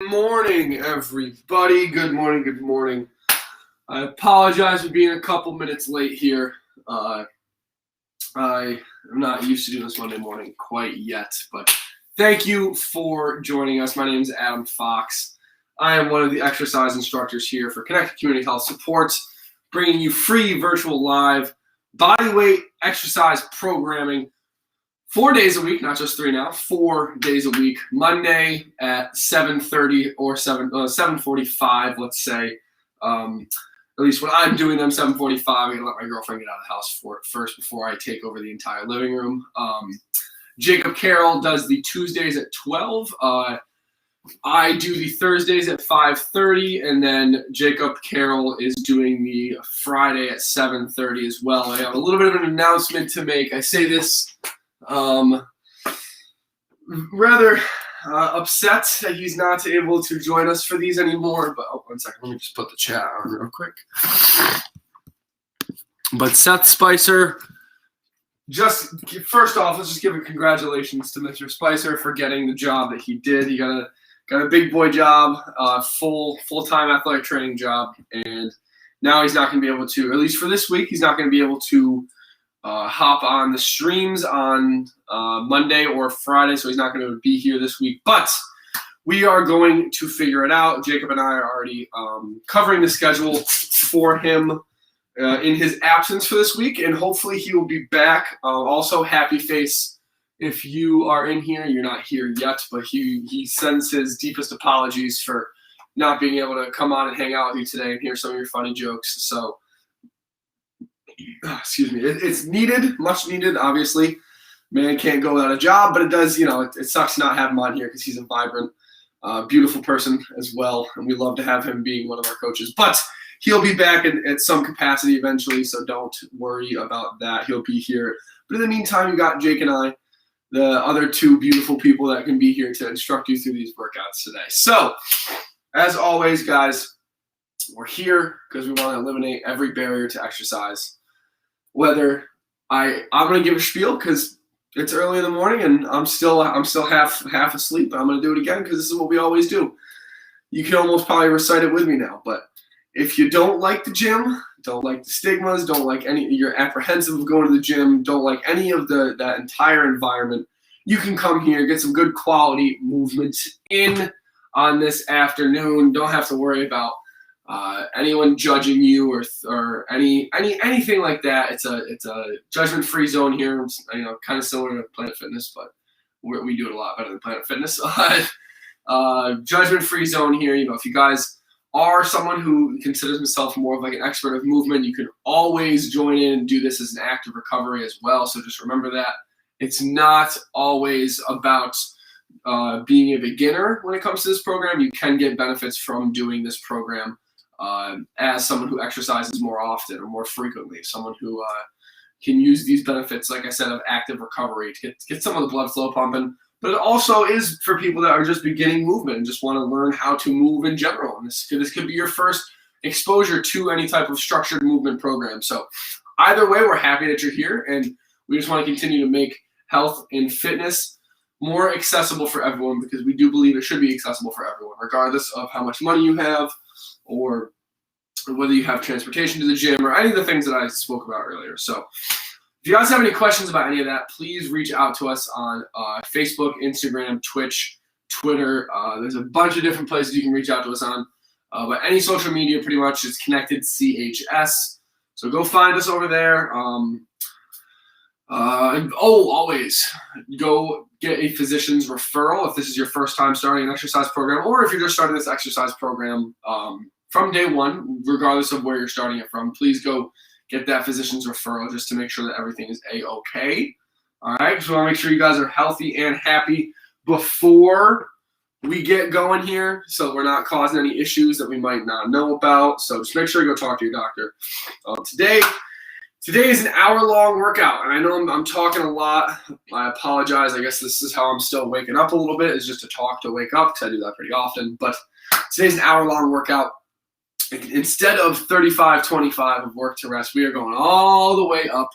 Morning, everybody. Good morning, good morning. I apologize for being a couple minutes late here. I am not used to doing this Monday morning quite yet, but thank you for joining us. My name is Adam Fox. I am one of the exercise instructors here for Connected Community Health Support, bringing you free virtual live bodyweight exercise programming 4 days a week, not just 3 now, 4 days a week, Monday at 7:30 or 7:45, let's say. At least when I'm doing them, 7:45, I'm going to let my girlfriend get out of the house first before I take over the entire living room. Jacob Carroll does the Tuesdays at 12. I do the Thursdays at 5:30, and then Jacob Carroll is doing the Friday at 7:30 as well. I have a little bit of an announcement to make. I say this rather upset that he's not able to join us for these anymore. But 1 second, let me just put the chat on real quick. But Seth Spicer, just first off, let's just give a congratulations to Mr. Spicer for getting the job that he did. He got a big boy job, full-time athletic training job, and now he's not going to be able to, at least for this week, he's not going to be able to hop on the streams on Monday or Friday, so he's not going to be here this week. But we are going to figure it out. Jacob and I are already covering the schedule for him in his absence for this week, and hopefully he will be back. Also, Happy Face, if you are in here, you're not here yet, but he sends his deepest apologies for not being able to come on and hang out with you today and hear some of your funny jokes. So excuse me, it's needed, much needed, obviously. Man can't go without a job, but it does, it sucks to not have him on here because he's a vibrant, beautiful person as well, and we love to have him being one of our coaches. But he'll be back at some capacity eventually, so don't worry about that. He'll be here. But in the meantime, you got Jake and I, the other two beautiful people that can be here to instruct you through these workouts today. So, as always, guys, we're here because we want to eliminate every barrier to exercise. Whether I'm going to give a spiel because it's early in the morning and I'm still half asleep, but I'm going to do it again because this is what we always do. You can almost probably recite it with me now, but if you don't like the gym, don't like the stigmas, don't like you're apprehensive of going to the gym, don't like any of that entire environment, you can come here, get some good quality movement in on this afternoon. Don't have to worry about anyone judging you or anything like that. It's a judgment-free zone here. It's, kind of similar to Planet Fitness, but we do it a lot better than Planet Fitness. Judgment-free zone here. If you guys are someone who considers himself more of like an expert of movement, you can always join in and do this as an active recovery as well. So just remember that it's not always about being a beginner when it comes to this program. You can get benefits from doing this program as someone who exercises more often or more frequently, someone who can use these benefits, like I said, of active recovery to get some of the blood flow pumping. But it also is for people that are just beginning movement and just want to learn how to move in general. And this could be your first exposure to any type of structured movement program. So either way, we're happy that you're here, and we just want to continue to make health and fitness more accessible for everyone, because we do believe it should be accessible for everyone, regardless of how much money you have or whether you have transportation to the gym or any of the things that I spoke about earlier. So if you guys have any questions about any of that, please reach out to us on Facebook, Instagram, Twitch, Twitter. There's a bunch of different places you can reach out to us on. But any social media, pretty much, is Connected CHS. So go find us over there. Always go get a physician's referral if this is your first time starting an exercise program, or if you're just starting this exercise program from day one, regardless of where you're starting it from. Please go get that physician's referral just to make sure that everything is A-okay. All right, so I want to make sure you guys are healthy and happy before we get going here, so we're not causing any issues that we might not know about. So just make sure you go talk to your doctor. Today is an hour-long workout, and I know I'm talking a lot. I apologize. I guess this is how I'm still waking up a little bit, is just to talk to wake up, because I do that pretty often. But today's an hour-long workout. Instead of 35-25 of work to rest, we are going all the way up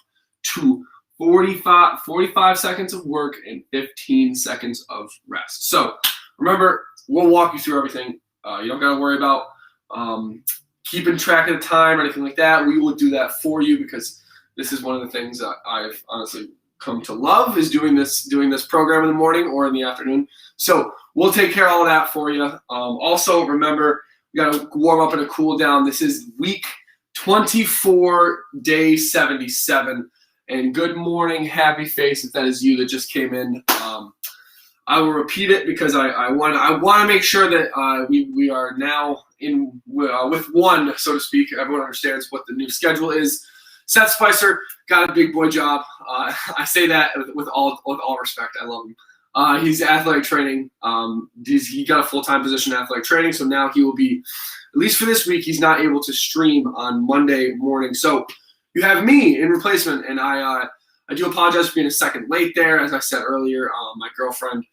to 45 seconds of work and 15 seconds of rest. So remember, we'll walk you through everything. You don't got to worry about keeping track of the time or anything like that. We will do that for you because this is one of the things that I've honestly come to love is doing this program in the morning or in the afternoon. So we'll take care of all of that for you. Also, remember, we got to warm up and a cool down. This is week 24, day 77. And good morning, happy face, if that is you that just came in. I will repeat it because I want to make sure that we are now in with one, so to speak. Everyone understands what the new schedule is. Seth Spicer got a big boy job. I say that with all respect. I love him. He's athletic training. He got a full-time position in athletic training, so now he will be, at least for this week, he's not able to stream on Monday morning. So you have me in replacement, and I do apologize for being a second late there. As I said earlier, my girlfriend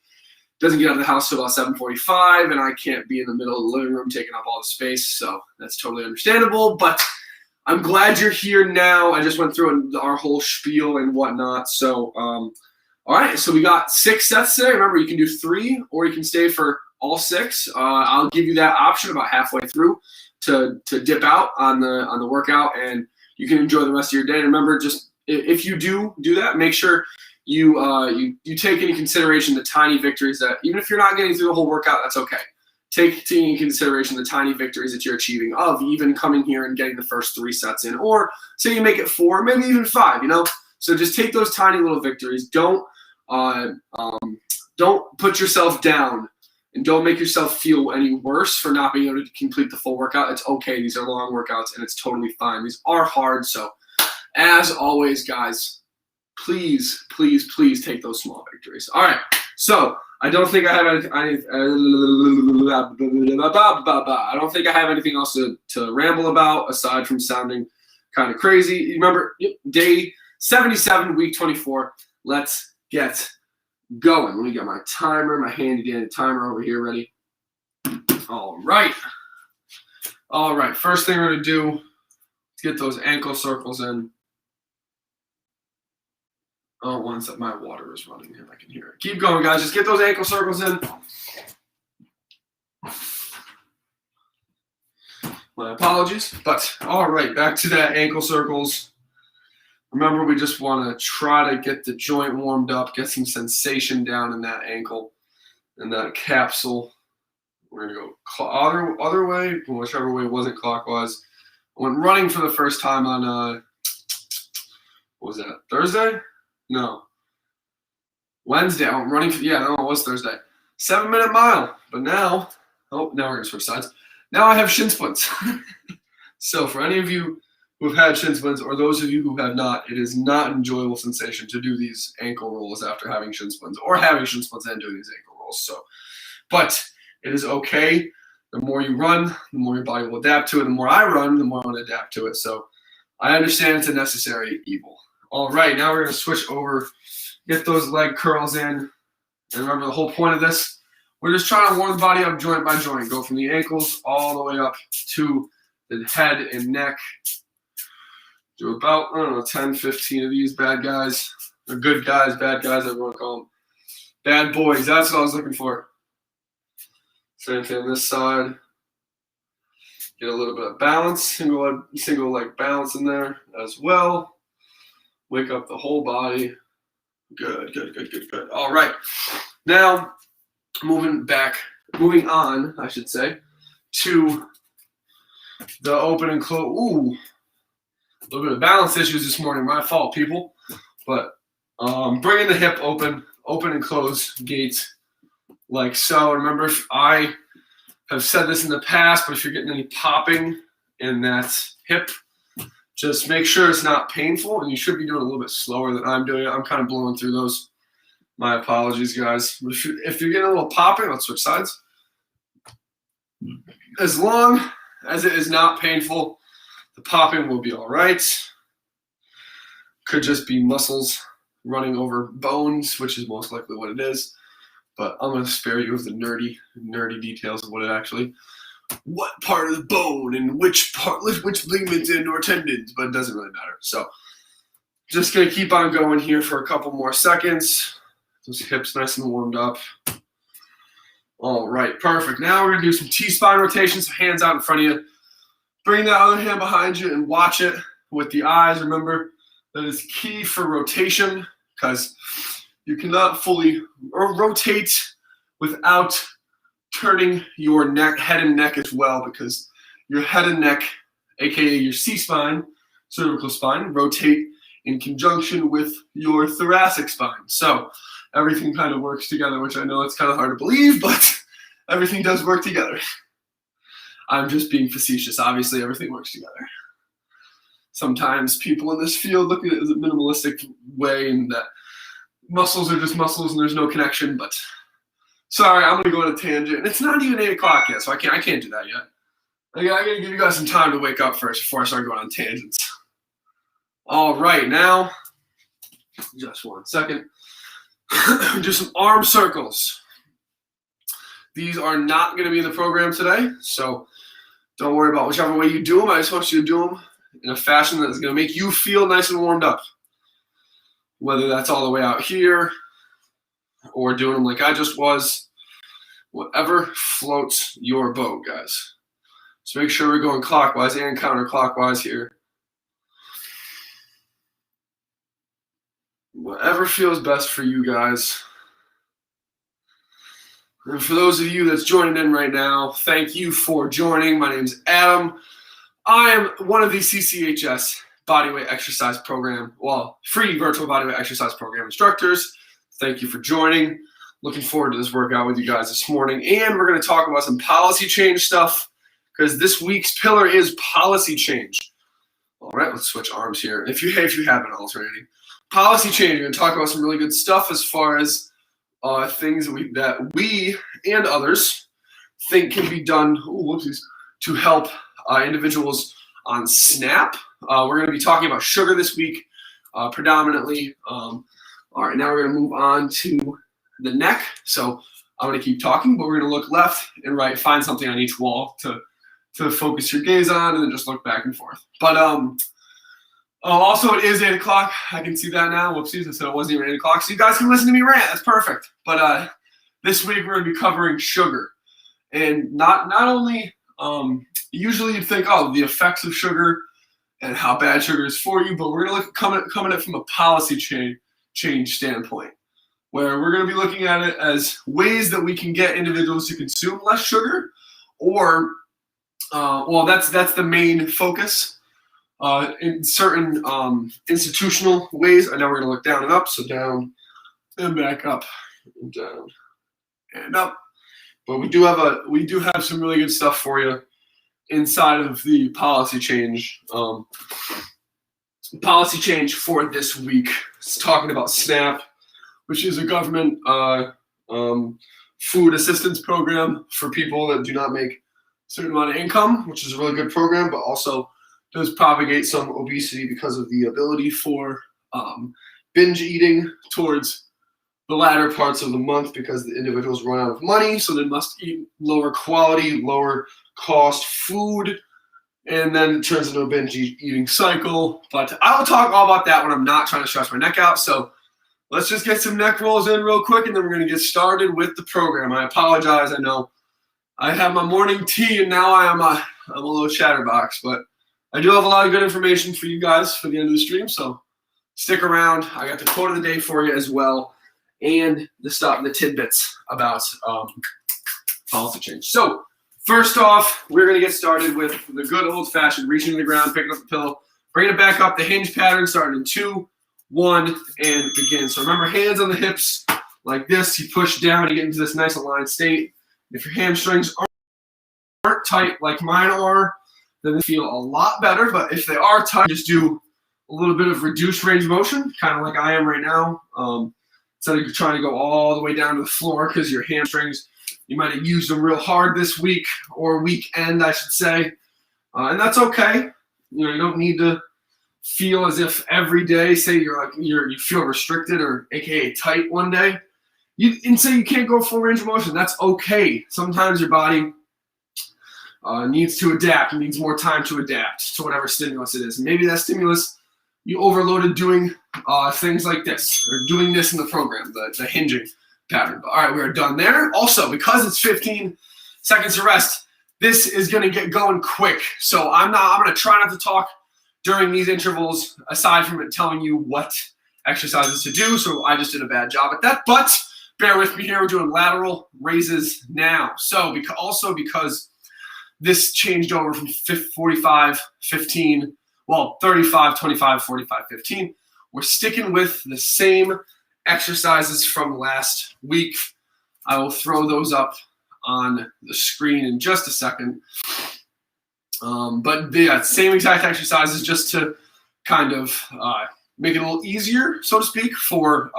doesn't get out of the house till about 7:45, and I can't be in the middle of the living room taking up all the space, so that's totally understandable. But I'm glad you're here now. I just went through our whole spiel and whatnot. So, all right, so we got 6 sets today. Remember, you can do 3 or you can stay for all 6. I'll give you that option about halfway through to dip out on the workout, and you can enjoy the rest of your day. And remember, just if you do that, make sure you take into consideration the tiny victories that, even if you're not getting through the whole workout, that's okay. Take into consideration the tiny victories that you're achieving of even coming here and getting the first 3 sets in, or say you make it 4, maybe even 5, So just take those tiny little victories. Don't put yourself down, and don't make yourself feel any worse for not being able to complete the full workout. It's okay. These are long workouts, and it's totally fine. These are hard. So as always, guys, please, please, please take those small victories. All right. So I don't think I have anything else to ramble about aside from sounding kind of crazy. Remember, day 77, week 24. Let's get going. Let me get my timer, my handy dandy timer over here ready. All right. First thing we're going to do is get those ankle circles in. Oh, one sec, my water is running here. I can hear it. Keep going, guys. Just get those ankle circles in. My apologies. But, all right, back to that ankle circles. Remember, we just want to try to get the joint warmed up, get some sensation down in that ankle and that capsule. We're going to go other way, whichever way wasn't clockwise. I went running for the first time on, what was that, Thursday? No. Wednesday. I'm running for, it was Thursday. 7-minute mile. But now we're going to switch sides. Now I have shin splints. So for any of you who have had shin splints, or those of you who have not, it is not an enjoyable sensation to do these ankle rolls after having shin splints, or having shin splints and doing these ankle rolls. So, but it is okay. The more you run, the more your body will adapt to it. The more I run, the more I want to adapt to it. So I understand it's a necessary evil. All right, now we're going to switch over, get those leg curls in. And remember, the whole point of this, we're just trying to warm the body up joint by joint. Go from the ankles all the way up to the head and neck. Do about, 10, 15 of these bad guys. Or good guys, bad guys, everyone call them. Bad boys, that's what I was looking for. Same thing on this side. Get a little bit of balance, single leg balance in there as well. Wake up the whole body. Good. All right. Now, moving on, I should say, to the open and close. Ooh, a little bit of balance issues this morning. My fault, people. But bringing the hip open and close gait like so. Remember, if I have said this in the past, but if you're getting any popping in that hip, just make sure it's not painful, and you should be doing it a little bit slower than I'm doing it. I'm kind of blowing through those. My apologies, guys. But if you're getting a little popping, let's switch sides. As long as it is not painful, the popping will be all right. Could just be muscles running over bones, which is most likely what it is. But I'm going to spare you of the nerdy details of what part of the bone and which ligaments and or tendons, but it doesn't really matter. So just going to keep on going here for a couple more seconds. Those hips nice and warmed up. All right, perfect. Now we're going to do some T-spine rotations, so hands out in front of you. Bring that other hand behind you and watch it with the eyes. Remember, that is key for rotation because you cannot fully rotate without turning your head and neck as well, because your head and neck, aka your C-spine, cervical spine, rotate in conjunction with your thoracic spine. So everything kind of works together, which I know it's kind of hard to believe, but everything does work together. I'm just being facetious. Obviously, everything works together. Sometimes people in this field look at it as a minimalistic way and that muscles are just muscles and there's no connection, but sorry, I'm going to go on a tangent. It's not even 8 o'clock yet, so I can't do that yet. I got to give you guys some time to wake up first before I start going on tangents. All right, now, just 1 second. Do some arm circles. These are not going to be in the program today, so don't worry about whichever way you do them. I just want you to do them in a fashion that is going to make you feel nice and warmed up. Whether that's all the way out here or doing them like I just was, whatever floats your boat, guys. So make sure we're going clockwise and counterclockwise here. Whatever feels best for you guys. And for those of you that's joining in right now, thank you for joining. My name's Adam. I am one of the CCHS bodyweight exercise program, free virtual bodyweight exercise program instructors. Thank you for joining. Looking forward to this workout with you guys this morning. And we're going to talk about some policy change stuff because this week's pillar is policy change. All right, let's switch arms here. If you haven't alternating. Policy change, we're going to talk about some really good stuff as far as things that we and others think can be done to help individuals on SNAP. We're going to be talking about sugar this week predominantly. All right, now we're going to move on to the neck. So I'm going to keep talking, but we're going to look left and right, find something on each wall to focus your gaze on, and then just look back and forth. But also, it is 8 o'clock. I can see that now. Whoopsies, I said it wasn't even 8 o'clock. So you guys can listen to me rant. That's perfect. But this week we're going to be covering sugar. And not only, usually you'd think, the effects of sugar and how bad sugar is for you, but we're going to come at it from a policy change standpoint, where we're going to be looking at it as ways that we can get individuals to consume less sugar, or, that's the main focus. In certain institutional ways. And now we're going to look down and up. So down and back up and down and up. But we do have some really good stuff for you inside of the policy change. Policy change for this week. It's talking about SNAP, which is a government food assistance program for people that do not make a certain amount of income, which is a really good program, but also does propagate some obesity because of the ability for binge eating towards the latter parts of the month, because the individuals run out of money, so they must eat lower quality, lower cost food, and then it turns into a binge eating cycle. But I'll talk all about that when I'm not trying to stretch my neck out. So let's just get some neck rolls in real quick, and then we're going to get started with the program. I apologize. I know I have my morning tea, and now I'm a little chatterbox, but I do have a lot of good information for you guys for the end of the stream, so stick around. I got the quote of the day for you as well, and the tidbits about policy change. So first off, we're going to get started with the good old-fashioned reaching to the ground, picking up the pillow, bringing it back up, the hinge pattern, starting in 2, 1, and begin. So remember, hands on the hips like this. You push down, you get into this nice aligned state. If your hamstrings aren't tight like mine are, then they feel a lot better. But if they are tight, just do a little bit of reduced range of motion, kind of like I am right now. Instead of trying to go all the way down to the floor because your hamstrings, you might have used them real hard this week or weekend, I should say. And that's okay. You don't need to feel as if every day, say you feel restricted or AKA tight one day, and say you can't go full range of motion. That's okay. Sometimes your body needs to adapt. It needs more time to adapt to whatever stimulus it is. Maybe that stimulus you overloaded doing things like this, or doing this in the program, the hinging. pattern. All right, we are done there. Also, because it's 15 seconds to rest, this is going to get going quick. So I'm going to try not to talk during these intervals, aside from it telling you what exercises to do. So I just did a bad job at that. But bear with me here. We're doing lateral raises now. So because this changed over from 45, 15, 35, 25, 45, 15. We're sticking with the same exercises from last week. I will throw those up on the screen in just a second. But yeah, same exact exercises, just to kind of make it a little easier, so to speak, for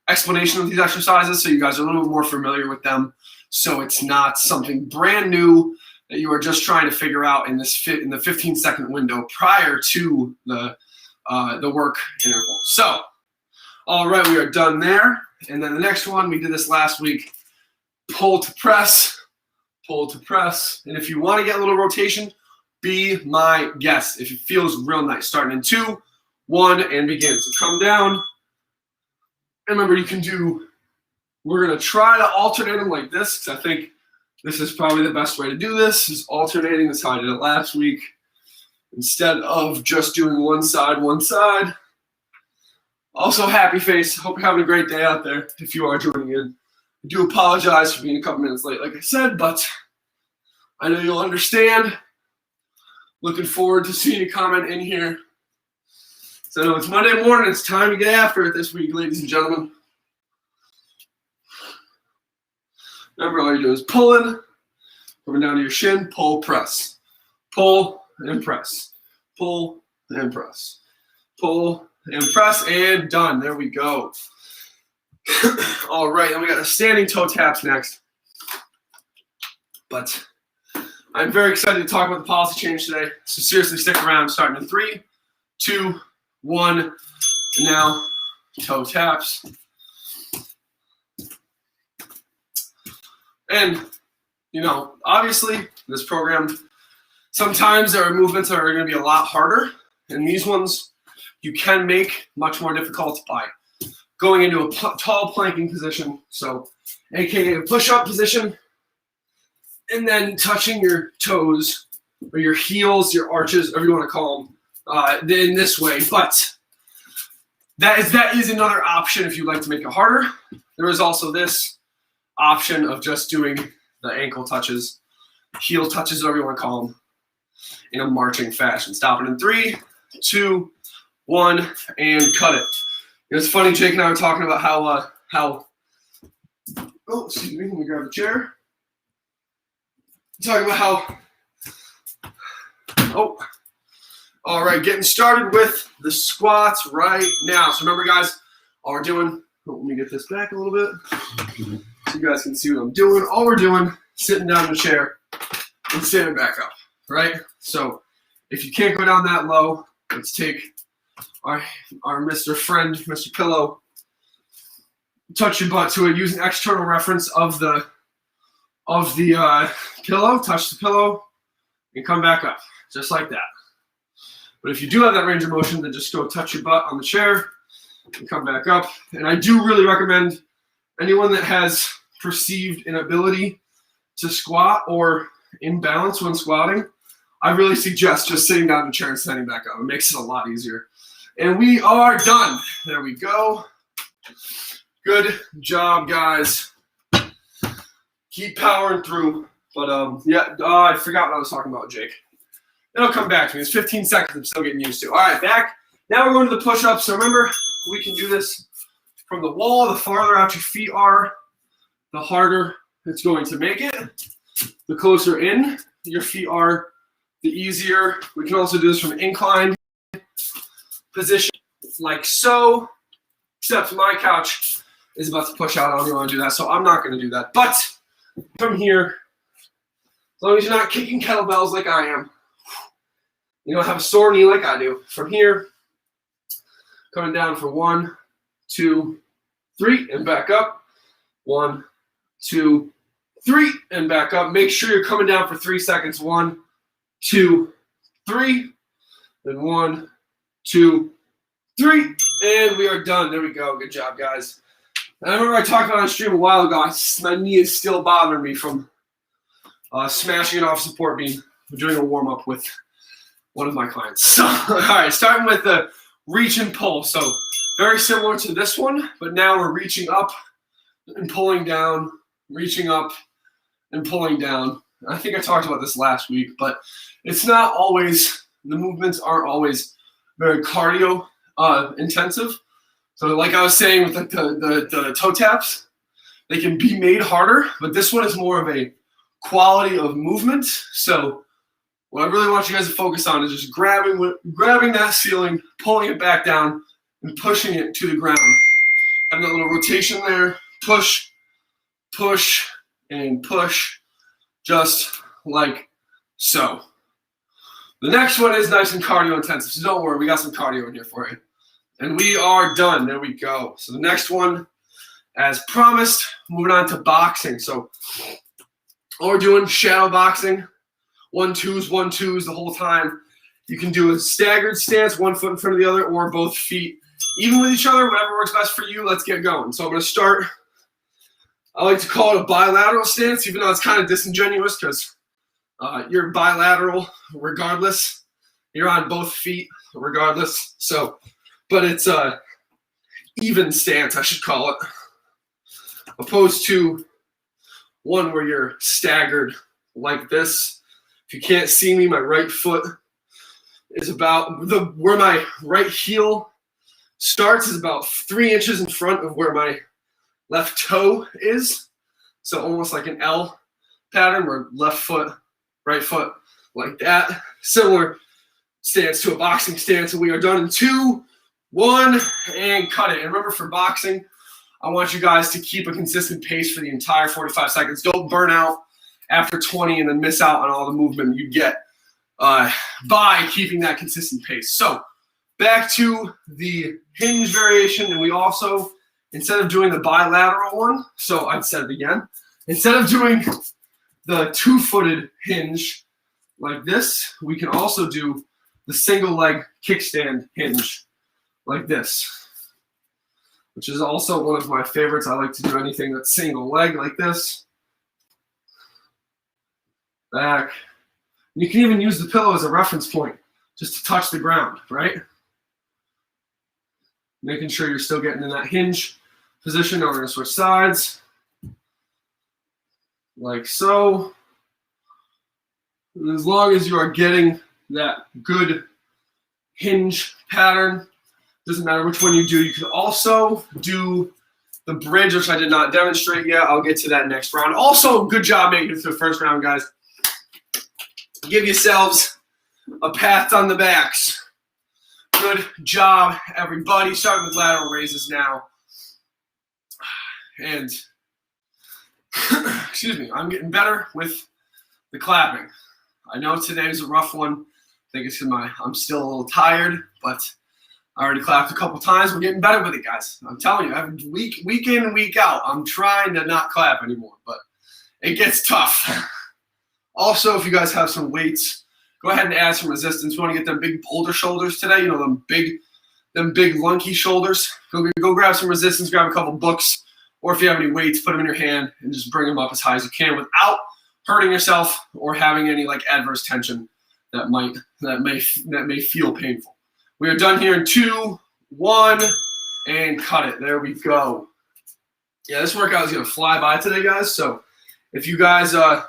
explanation of these exercises, so you guys are a little bit more familiar with them. So it's not something brand new that you are just trying to figure out in the 15-second window prior to the work interval. So, all right, we are done there. And then the next one, we did this last week, pull to press, pull to press. And if you want to get a little rotation, be my guest. If it feels real nice, starting in 2, 1, and begin. So come down. And remember, we're going to try to alternate them like this, because I think this is probably the best way to do this, is alternating. That's how I did it last week. Instead of just doing one side. Also, happy face. Hope you're having a great day out there if you are joining in. I do apologize for being a couple minutes late, like I said, but I know you'll understand. Looking forward to seeing you comment in here. So it's Monday morning. It's time to get after it this week, ladies and gentlemen. Remember, all you do is pulling, coming down to your shin, pull, press. Pull and press. Pull and press. Pull and press, and done. There we go. All right, then we got the standing toe taps next. But I'm very excited to talk about the policy change today. So seriously, stick around. Starting in 3, 2, 1. And now, toe taps. And, obviously, this program, sometimes there are movements that are going to be a lot harder. And these ones you can make much more difficult by going into a tall planking position. So, aka a push-up position. And then touching your toes or your heels, your arches, whatever you want to call them, in this way. But that is another option if you'd like to make it harder. There is also this option of just doing the ankle touches, heel touches, whatever you want to call them, in a marching fashion. Stopping in 3, 2, 1, and cut it. It's funny, Jake and I were talking about how excuse me, let me grab the chair. Talking about all right, getting started with the squats right now. So remember, guys, all we're doing, let me get this back a little bit so you guys can see what I'm doing. All we're doing, sitting down in the chair and standing back up, right? So if you can't go down that low, let's take our Mr. Friend, Mr. Pillow, touch your butt to it, use an external reference of the pillow, touch the pillow, and come back up, just like that. But if you do have that range of motion, then just go touch your butt on the chair and come back up. And I do really recommend anyone that has perceived inability to squat or imbalance when squatting, I really suggest just sitting down in the chair and standing back up. It makes it a lot easier. And we are done. There we go. Good job, guys. Keep powering through. But I forgot what I was talking about, Jake. It'll come back to me. It's 15 seconds. I'm still getting used to. All right, back. Now we're going to the push-ups. So remember, we can do this from the wall. The farther out your feet are, the harder it's going to make it. The closer in your feet are, the easier. We can also do this from an inclined position, like so. Except my couch is about to push out. I don't even want to do that, so I'm not going to do that. But from here, as long as you're not kicking kettlebells like I am, you don't have a sore knee like I do. From here, coming down for 1, 2, 3, and back up. 1, 2, 3, and back up. Make sure you're coming down for 3 seconds. 1, 2, 3. Then 1, 2, 3, and we are done. There we go. Good job, guys. And I remember I talked about on stream a while ago, my knee is still bothering me from smashing it off support beam. We're doing a warm-up with one of my clients. So, all right, starting with the reach and pull. So very similar to this one, but now we're reaching up and pulling down, reaching up and pulling down. I think I talked about this last week, but it's not always, the movements aren't always very cardio intensive. So like I was saying with the toe taps, they can be made harder, but this one is more of a quality of movement. So what I really want you guys to focus on is just grabbing that ceiling, pulling it back down, and pushing it to the ground. Have that little rotation there, push, push, and push, just like so. The next one is nice and cardio intensive, so don't worry, we got some cardio in here for you. And we are done. There we go. So the next one, as promised, moving on to boxing. So we're doing shadow boxing, 1-2s, 1-2s the whole time. You can do a staggered stance, one foot in front of the other, or both feet even with each other, whatever works best for you. Let's get going. So I'm going to start, I like to call it a bilateral stance, even though it's kind of disingenuous because you're bilateral regardless. You're on both feet regardless. So, but it's a even stance, I should call it, opposed to one where you're staggered like this. If you can't see me, my right foot is about where my right heel starts is about 3 inches in front of where my left toe is. So almost like an L pattern where left foot, right foot, like that. Similar stance to a boxing stance. And we are done in 2, 1, and cut it. And remember, for boxing, I want you guys to keep a consistent pace for the entire 45 seconds. Don't burn out after 20 and then miss out on all the movement you get by keeping that consistent pace. So back to the hinge variation. And we also, instead of doing the bilateral one, so I've said it again, instead of doing the 2-footed hinge like this, we can also do the single leg kickstand hinge like this, which is also one of my favorites. I like to do anything that's single leg like this. Back. You can even use the pillow as a reference point just to touch the ground, right? Making sure you're still getting in that hinge position. Now we're going to switch sides. Like so. And as long as you are getting that good hinge pattern, doesn't matter which one you do. You can also do the bridge, which I did not demonstrate yet. I'll get to that next round. Also, good job making it to the first round, guys. Give yourselves a pat on the backs. Good job, everybody. Starting with lateral raises now. And, excuse me, I'm getting better with the clapping. I know today is a rough one. I think it's because I'm still a little tired, but I already clapped a couple times. We're getting better with it, guys. I'm telling you, week in and week out, I'm trying to not clap anymore, but it gets tough. Also, if you guys have some weights, go ahead and add some resistance. You want to get them big boulder shoulders today, you know, them big lunky shoulders. Go grab some resistance, grab a couple books, or if you have any weights, put them in your hand and just bring them up as high as you can without hurting yourself or having any like adverse tension that may feel painful. We are done here in 2, 1, and cut it. There we go. Yeah, this workout is gonna fly by today, guys. So if you guys are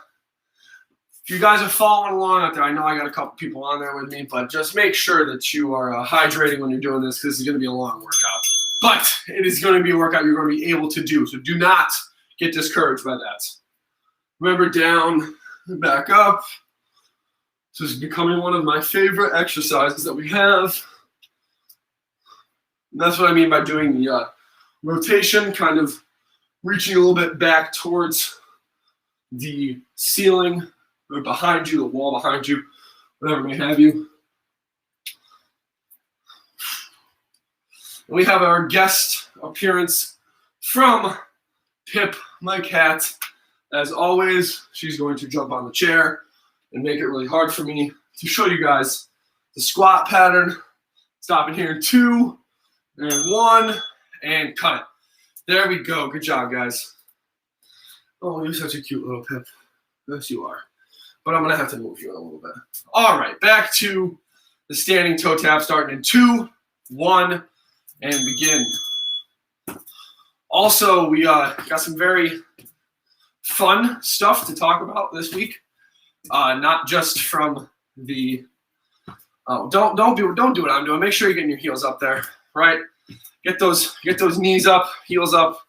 following along out there, I know I got a couple people on there with me, but just make sure that you are hydrating when you're doing this because it's going to be a long workout. But it is going to be a workout you're going to be able to do, so do not get discouraged by that. Remember, down and back up. This is becoming one of my favorite exercises that we have. And that's what I mean by doing the rotation, kind of reaching a little bit back towards the ceiling, or behind you, the wall behind you, whatever may have you. And we have our guest appearance from Pip, my cat. As always, she's going to jump on the chair and make it really hard for me to show you guys the squat pattern. Stopping here in 2, and 1, and cut it. There we go. Good job, guys. Oh, you're such a cute little pip. Yes, you are. But I'm going to have to move you a little bit. All right, back to the standing toe tap, starting in 2, 1, and begin. Also, we got some very fun stuff to talk about this week. Not just from the don't do what I'm doing. Make sure you're getting your heels up there, right? Get those knees up, heels up.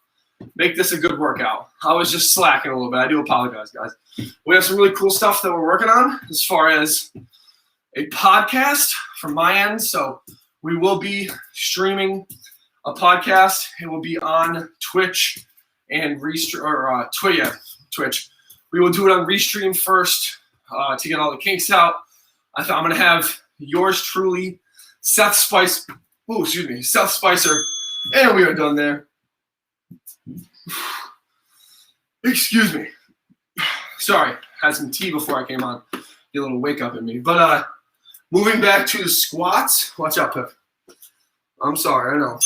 Make this a good workout. I was just slacking a little bit. I do apologize, guys. We have some really cool stuff that we're working on as far as a podcast from my end. So we will be streaming a podcast. It will be on Twitch and Twitch. We will do it on Restream first to get all the kinks out. I'm going to have yours truly, Seth Spicer, and we are done there. Excuse me. Sorry, had some tea before I came on. Get a little wake up in me. But moving back to the squats. Watch out, Pip. I'm sorry, I know.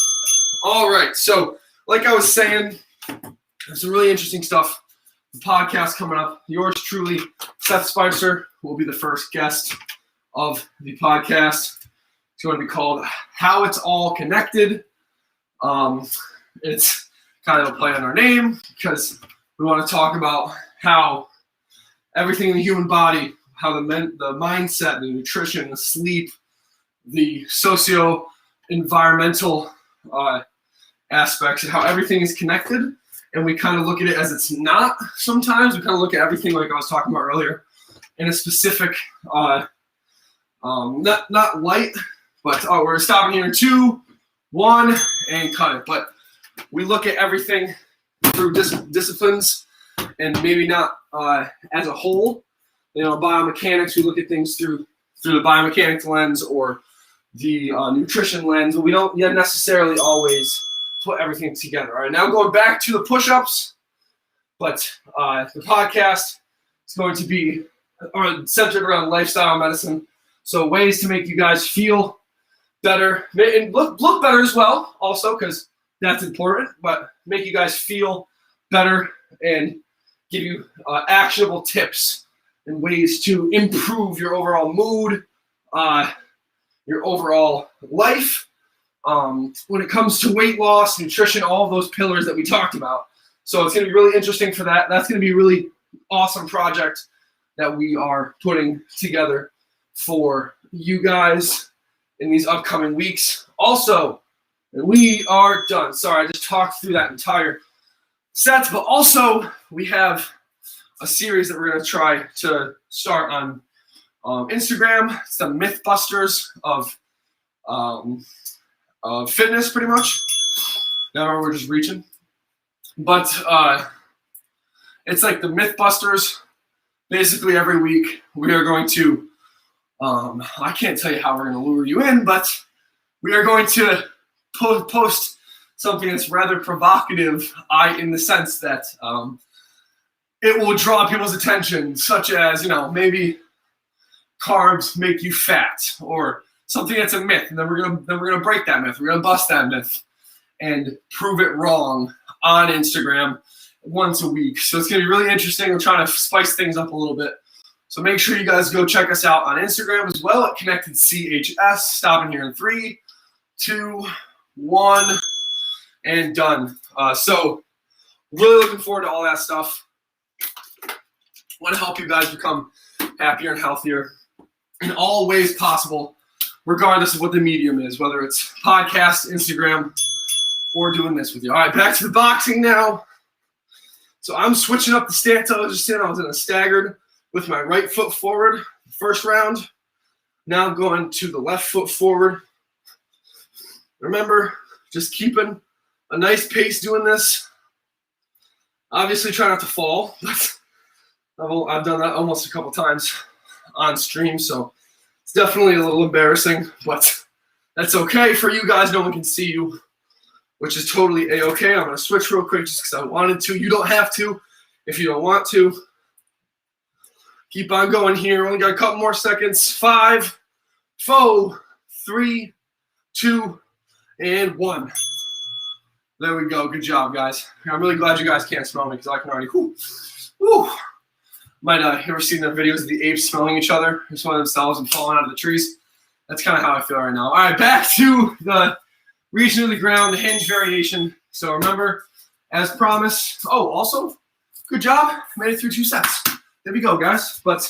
All right, so like I was saying, there's some really interesting stuff. The podcast coming up. Yours truly, Seth Spicer, will be the first guest of the podcast. It's going to be called How It's All Connected. It's kind of a play on our name because we want to talk about how everything in the human body, how the mindset, the nutrition, the sleep, the socio-environmental aspects, and how everything is connected. And we kind of look at it as it's not sometimes. We kind of look at everything like I was talking about earlier in a specific, not light, but we're stopping here in 2, 1, and cut it. But we look at everything through disciplines and maybe not as a whole. Biomechanics, we look at things through the biomechanics lens or the nutrition lens, but we don't yet necessarily always put everything together. All right, now going back to the push-ups, but the podcast is going to be centered around lifestyle medicine. So ways to make you guys feel better and look better as well, also, because that's important, but make you guys feel better and give you actionable tips and ways to improve your overall mood, your overall life. When it comes to weight loss, nutrition, all of those pillars that we talked about. So it's going to be really interesting for that. That's going to be a really awesome project that we are putting together for you guys in these upcoming weeks. Also, we are done. Sorry, I just talked through that entire set, but also we have a series that we're going to try to start on Instagram. It's the Mythbusters of fitness, pretty much. Now we're just reaching. But it's like the Mythbusters. Basically, every week we are going to, I can't tell you how we're going to lure you in, but we are going to post something that's rather provocative, in the sense that it will draw people's attention, such as, maybe carbs make you fat, or something that's a myth, and then we're gonna break that myth. We're gonna bust that myth and prove it wrong on Instagram once a week. So it's gonna be really interesting. We're trying to spice things up a little bit. So make sure you guys go check us out on Instagram as well at Connected CHS. Stopping here in 3, 2, 1, and done. So really looking forward to all that stuff. Want to help you guys become happier and healthier in all ways possible, regardless of what the medium is, whether it's podcast, Instagram, or doing this with you. All right, back to the boxing now. So I'm switching up the stance I was just in. I was in a staggered with my right foot forward first round. Now I'm going to the left foot forward. Remember, just keeping a nice pace doing this. Obviously, try not to fall. I've done that almost a couple times on stream, so it's definitely a little embarrassing, but that's okay for you guys. No one can see you, which is totally A-okay. I'm going to switch real quick just because I wanted to. You don't have to if you don't want to. Keep on going here. Only got a couple more seconds. 5, 4, 3, 2, and 1. There we go. Good job, guys. I'm really glad you guys can't smell me because I can already. Whew. Might you ever seen the videos of the apes smelling each other, just one of themselves and falling out of the trees? That's kind of how I feel right now. All right, back to the reaching to the ground, the hinge variation. So remember, as promised. Oh, also, good job. Made it through 2 sets. There we go, guys. But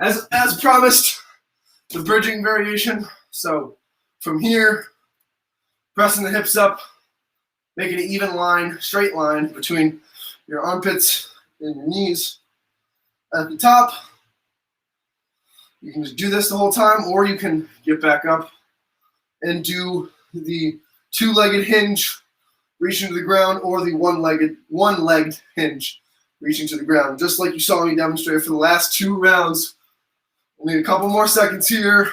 as promised, the bridging variation. So from here, pressing the hips up, making an even line, straight line between your armpits and your knees. At the top, you can just do this the whole time, or you can get back up and do the 2-legged hinge, reaching to the ground, or the one-legged hinge, reaching to the ground, just like you saw me demonstrate for the last 2 rounds. We'll need a couple more seconds here.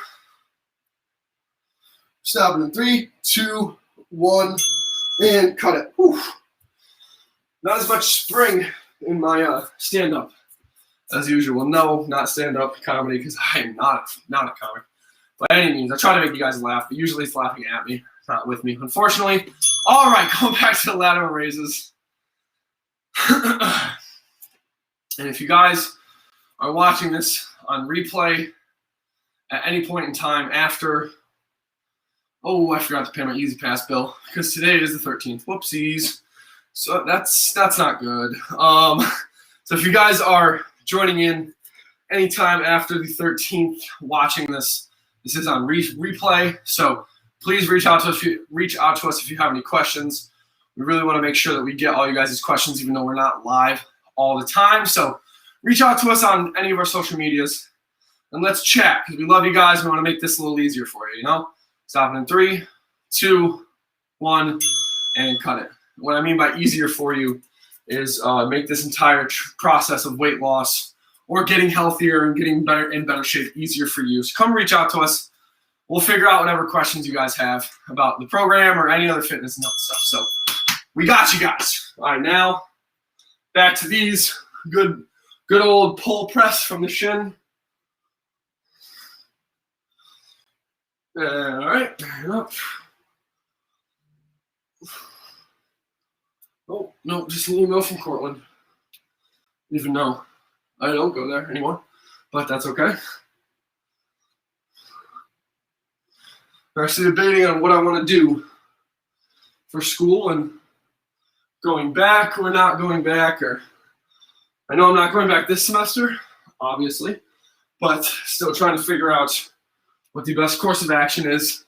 Stopping in 3, 2, 1, and cut it. Whew. Not as much spring in my stand-up as usual. No, not stand-up comedy because I am not a comic. By any means, I try to make you guys laugh, but usually it's laughing at me, not with me, unfortunately. All right, going back to the lateral raises. And if you guys are watching this on replay at any point in time after, oh, I forgot to pay my Easy Pass bill because today is the 13th. Whoopsies. So that's not good. So if you guys are joining in anytime after the 13th watching this is on replay. So please reach out to us if you have any questions. We really want to make sure that we get all you guys' questions, even though we're not live all the time. So reach out to us on any of our social medias and let's chat because we love you guys. We want to make this a little easier for you, you know? Stopping in 3, 2, 1, and cut it. What I mean by easier for you is make this entire process of weight loss or getting healthier and getting in better shape easier for you. So come reach out to us. We'll figure out whatever questions you guys have about the program or any other fitness and health stuff. So we got you guys. All right, now back to these. Good old pull press from the shin. All right, up. Oh, no, just an email from Cortland. Even though I don't go there anymore, but that's okay. I'm actually debating on what I want to do for school and going back or not going back. Or I know I'm not going back this semester, obviously, but still trying to figure out what the best course of action is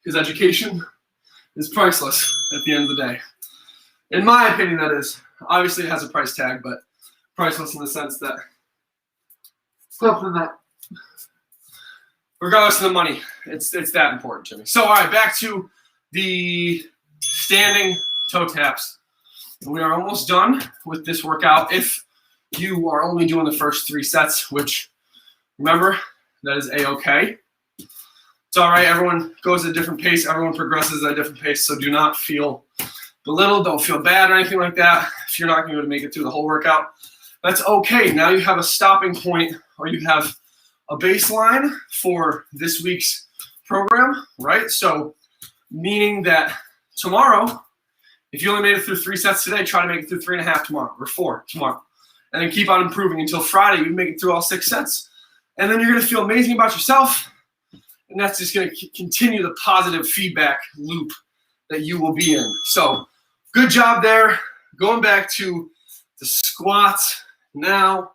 because education is priceless at the end of the day. In my opinion, that is. Obviously, it has a price tag, but priceless in the sense that something that, regardless of the money, it's that important to me. So, all right, back to the standing toe taps. We are almost done with this workout. If you are only doing the first 3 sets, which, remember, that is A-okay. It's all right. Everyone goes at a different pace. Everyone progresses at a different pace, so do not feel belittled. Don't feel bad or anything like that. If you're not going to be able to make it through the whole workout, that's okay. Now you have a stopping point or you have a baseline for this week's program, right? So meaning that tomorrow, if you only made it through 3 sets today, try to make it through 3.5 tomorrow or 4 tomorrow. And then keep on improving until Friday. You make it through all 6 sets. And then you're going to feel amazing about yourself. And that's just going to continue the positive feedback loop that you will be in. So good job there. Going back to the squats now.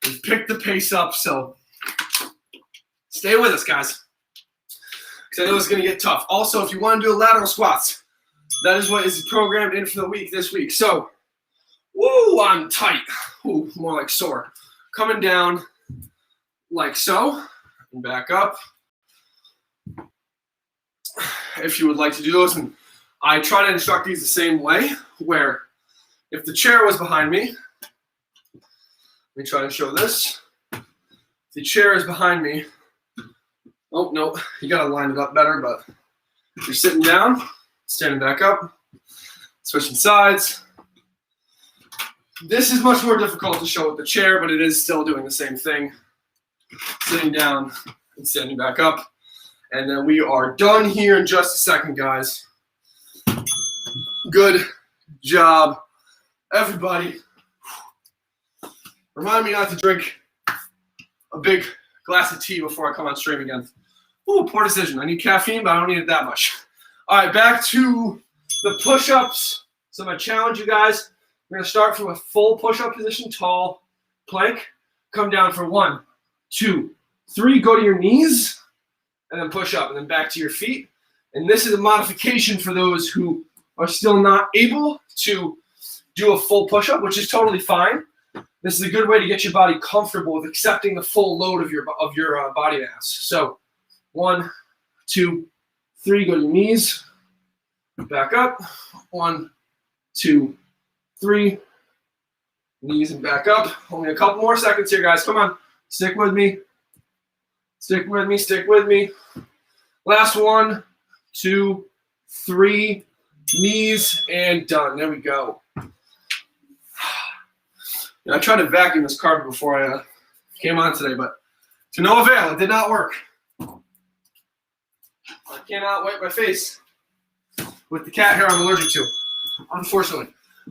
We've picked the pace up. So stay with us, guys, because I know it's going to get tough. Also, if you want to do lateral squats, that is what is programmed in for the week this week. So, woo, I'm tight. Ooh, more like sore. Coming down like so and back up. If you would like to do those, and I try to instruct these the same way, where if the chair was behind me, let me try and show this. If the chair is behind me, oh, no, you got to line it up better, but if you're sitting down, standing back up, switching sides. This is much more difficult to show with the chair, but it is still doing the same thing. Sitting down and standing back up. And then we are done here in just a second, guys. Good job, everybody. Remind me not to drink a big glass of tea before I come on stream again. Ooh, poor decision. I need caffeine, but I don't need it that much. All right, back to the push-ups. So I'm going to challenge you guys. We're going to start from a full push-up position, tall plank. Come down for 1, 2, 3. Go to your knees, and then push up, and then back to your feet. And this is a modification for those who are still not able to do a full push-up, which is totally fine. This is a good way to get your body comfortable with accepting the full load of your body mass. So 1, 2, 3. Go to your knees. Back up. 1, 2, 3. Knees and back up. Only a couple more seconds here, guys. Come on. Stick with me. Stick with me. Stick with me. Last 1, 2, 3. Knees and done. There we go. I tried to vacuum this carpet before I came on today, but to no avail. It did not work. I cannot wipe my face with the cat hair I'm allergic to, unfortunately.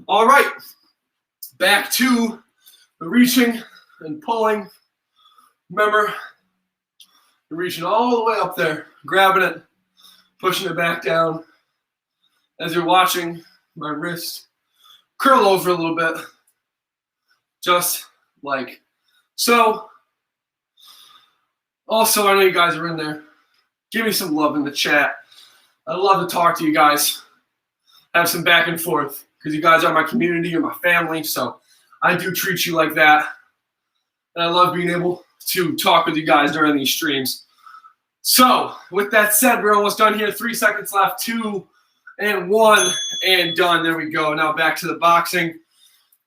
All right, back to the reaching and pulling. Remember, you're reaching all the way up there, grabbing it, pushing it back down. As you're watching my wrist curl over a little bit. Just like so. Also, I know you guys are in there. Give me some love in the chat. I'd love to talk to you guys. Have some back and forth because you guys are my community, you're my family. So I do treat you like that. And I love being able to talk with you guys during these streams. So with that said, we're almost done here. 3 seconds left. 2 and 1 and done. There we go. Now back to the boxing.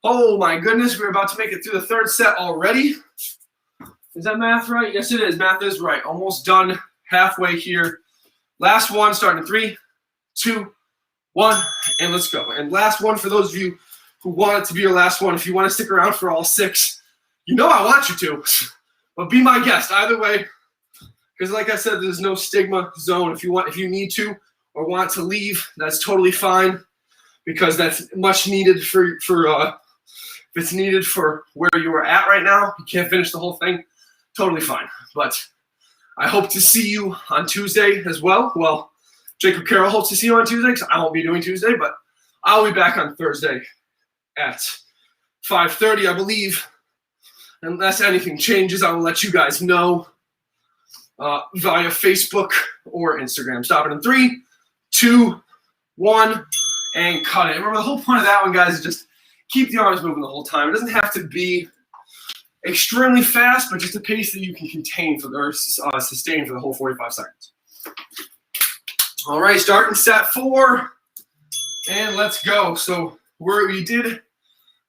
Oh my goodness, we're about to make it through the 3rd set already. Is that math right? Yes, it is. Math is right. Almost done, halfway here. Last one, starting in 3, 2, 1, and let's go. And last one for those of you who want it to be your last one. If you want to stick around for all 6, you know I want you to. But be my guest either way. Because like I said, there's no stigma zone. If you need to or want to leave, that's totally fine. Because that's much needed for if it's needed for where you are at right now, you can't finish the whole thing, totally fine. But I hope to see you on Tuesday as well. Well, Jacob Carroll hopes to see you on Tuesday because I won't be doing Tuesday, but I'll be back on Thursday at 5:30, I believe. Unless anything changes, I will let you guys know via Facebook or Instagram. Stop it in 3, 2, 1, and cut it. And remember, the whole point of that one, guys, is just keep the arms moving the whole time. It doesn't have to be extremely fast, but just a pace that you can contain or sustain for the whole 45 seconds. All right, starting set 4, and let's go. So we did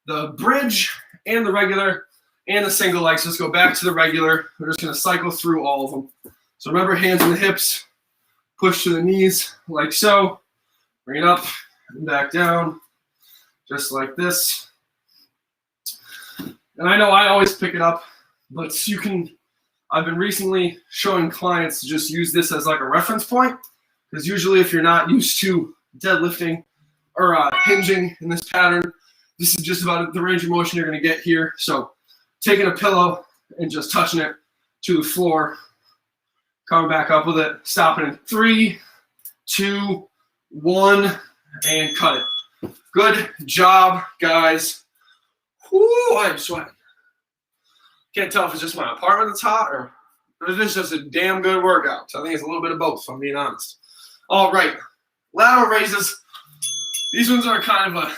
the bridge and the regular and the single legs. Let's go back to the regular. We're just going to cycle through all of them. So remember, hands on the hips, push to the knees like so. Bring it up and back down. Just like this. And I know I always pick it up, but I've been recently showing clients to just use this as like a reference point, because usually if you're not used to deadlifting or hinging in this pattern, this is just about the range of motion you're going to get here. So taking a pillow and just touching it to the floor, coming back up with it, stopping in 3, 2, 1, and cut it. Good job, guys. Whoo, I'm sweating. Can't tell if it's just my apartment that's hot or if it's just a damn good workout. So I think it's a little bit of both, if I'm being honest. All right, lateral raises. These ones are kind of a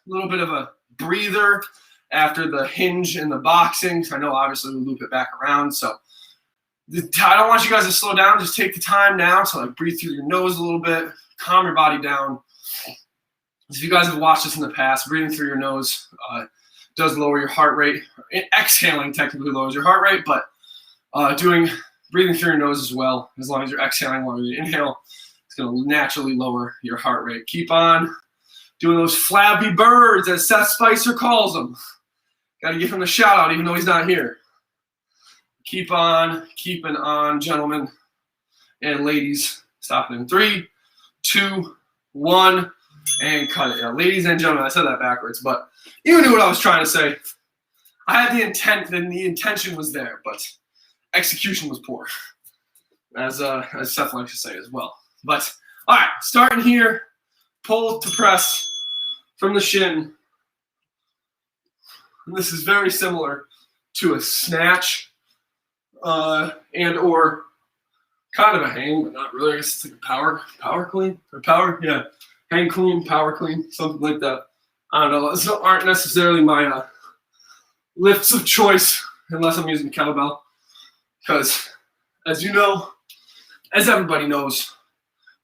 little bit of a breather after the hinge and the boxing. So I know obviously we loop it back around. So I don't want you guys to slow down. Just take the time now to like breathe through your nose a little bit, calm your body down. If you guys have watched this in the past, breathing through your nose does lower your heart rate. Exhaling technically lowers your heart rate, but breathing through your nose as well, as long as you're exhaling while you inhale, it's going to naturally lower your heart rate. Keep on doing those flabby birds, as Seth Spicer calls them. Got to give him a shout out, even though he's not here. Keep on keeping on, gentlemen and ladies. Stop it in 3, 2, 1. and cut it. Yeah, ladies and gentlemen, I said that backwards, but you knew what I was trying to say. I had the intent, and the intention was there, but execution was poor, as Seth likes to say as well. But all right, starting here, pull to press from the shin. And this is very similar to a snatch and or kind of a hang, but not really. I guess it's like a power clean or power, yeah, hang clean, power clean, something like that. I don't know. Those aren't necessarily my lifts of choice unless I'm using kettlebell, because as you know, as everybody knows,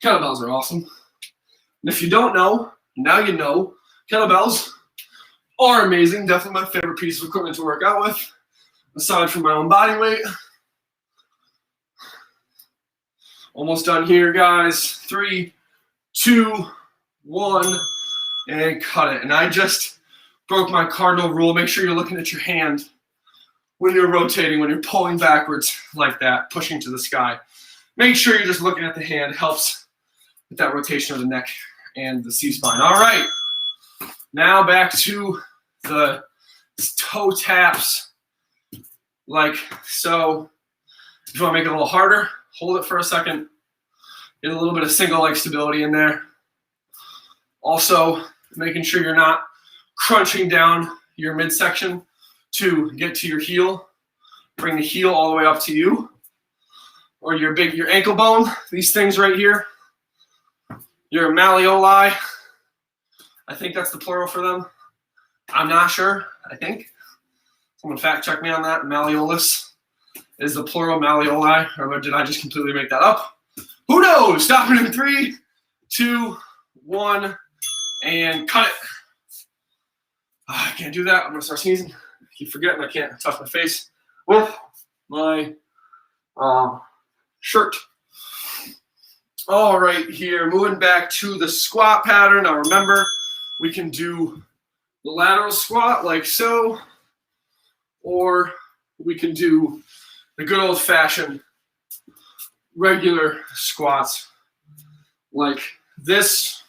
kettlebells are awesome. And if you don't know, now you know. Kettlebells are amazing. Definitely my favorite piece of equipment to work out with, aside from my own body weight. Almost done here, guys. 3, 2, 1, and cut it. And I just broke my cardinal rule. Make sure you're looking at your hand when you're rotating, when you're pulling backwards like that, pushing to the sky. Make sure you're just looking at the hand. It helps with that rotation of the neck and the C-spine. All right. Now back to the toe taps like so. If you want to make it a little harder, hold it for a second. Get a little bit of single leg stability in there. Also, making sure you're not crunching down your midsection to get to your heel. Bring the heel all the way up to you. Or your ankle bone, these things right here. Your malleoli. I think that's the plural for them. I'm not sure, I think. Someone fact check me on that. Malleolus is the plural, malleoli, or did I just completely make that up? Who knows? Stopping in 3, 2, 1, and cut it. I can't do that. I'm going to start sneezing. I keep forgetting I can't touch my face with my shirt. All right, here, moving back to the squat pattern. Now remember, we can do the lateral squat like so, or we can do the good old-fashioned regular squats like this.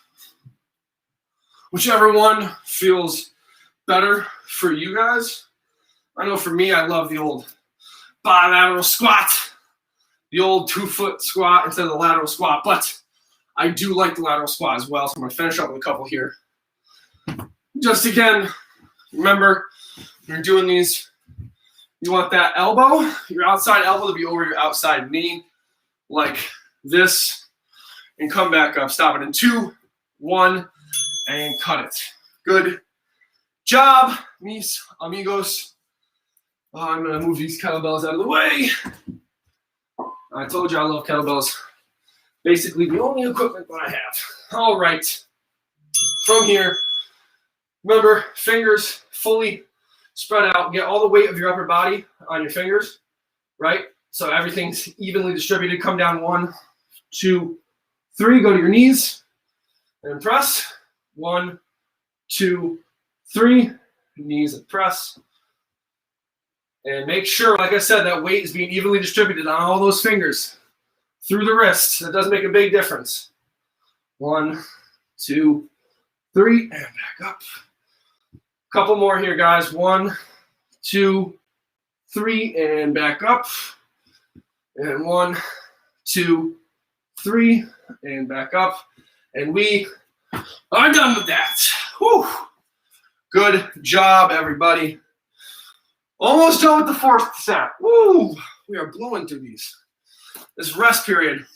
Whichever one feels better for you guys. I know for me, I love the old bilateral squat, the old 2-foot squat instead of the lateral squat, but I do like the lateral squat as well, so I'm going to finish up with a couple here. Just again, remember, when you're doing these, you want that elbow, your outside elbow to be over your outside knee, like this, and come back up. Stop it in 2, 1, and cut it. Good job, mis amigos. I'm going to move these kettlebells out of the way. I told you I love kettlebells. Basically the only equipment that I have. All right. From here, remember, fingers fully spread out. Get all the weight of your upper body on your fingers, right? So everything's evenly distributed. Come down 1, 2, 3. Go to your knees and press. 1, 2, 3. Knees and press. And make sure, like I said, that weight is being evenly distributed on all those fingers through the wrists. That does make a big difference. 1, 2, 3, and back up. Couple more here, guys. 1, 2, 3, and back up. And 1, 2, 3, and back up. And we are done with that. Whew. Good job, everybody. Almost done with the 4th set. Woo! We are blowing through these. This rest period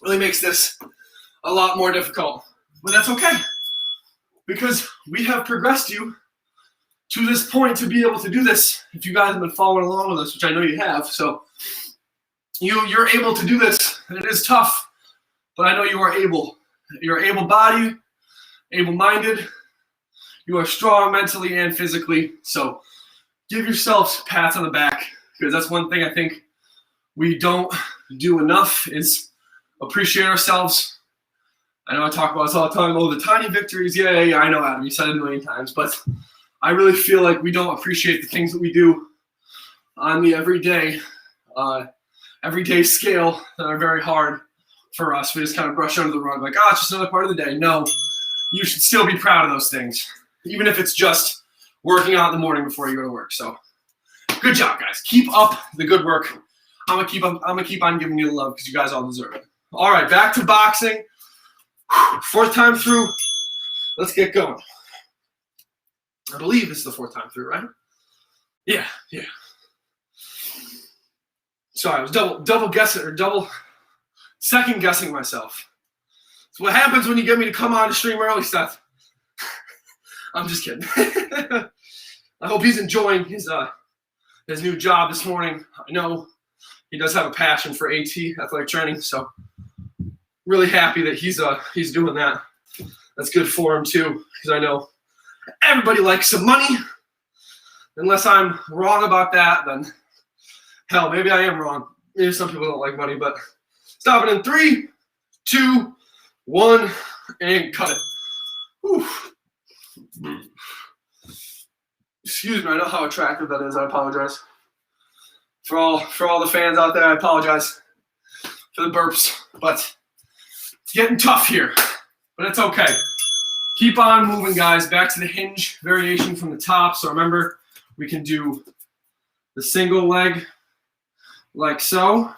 really makes this a lot more difficult. But that's okay, because we have progressed you to this point to be able to do this. If you guys have been following along with us, which I know you have, so you're able to do this. And it is tough, but I know you are able. You're able-bodied, able-minded. You are strong mentally and physically. So give yourselves pats on the back, because that's one thing I think we don't do enough is appreciate ourselves. I know I talk about this all the time. Oh, the tiny victories. Yeah, I know, Adam. You said it a million times. But I really feel like we don't appreciate the things that we do on the everyday scale that are very hard for us. We just kind of brush under the rug like, oh, it's just another part of the day. No, you should still be proud of those things, even if it's just working out in the morning before you go to work. So good job, guys. Keep up the good work. I'm gonna keep on giving you the love because you guys all deserve it. All right, back to boxing. Fourth time through. Let's get going. I believe it's the fourth time through, right? Yeah. Sorry, I was double second guessing myself. It's what happens when you get me to come on to stream early, Seth. I'm just kidding. I hope he's enjoying his new job this morning. I know he does have a passion for AT, athletic training, so really happy that he's doing that. That's good for him too, because I know everybody likes some money. Unless I'm wrong about that, then hell, maybe I am wrong. Maybe some people don't like money, but stop it in 3, 2, 1, and cut it. Whew. Excuse me, I know how attractive that is. I apologize. For all the fans out there, I apologize for the burps, but it's getting tough here, but it's okay. Keep on moving, guys. Back to the hinge variation from the top. So remember, we can do the single leg like so.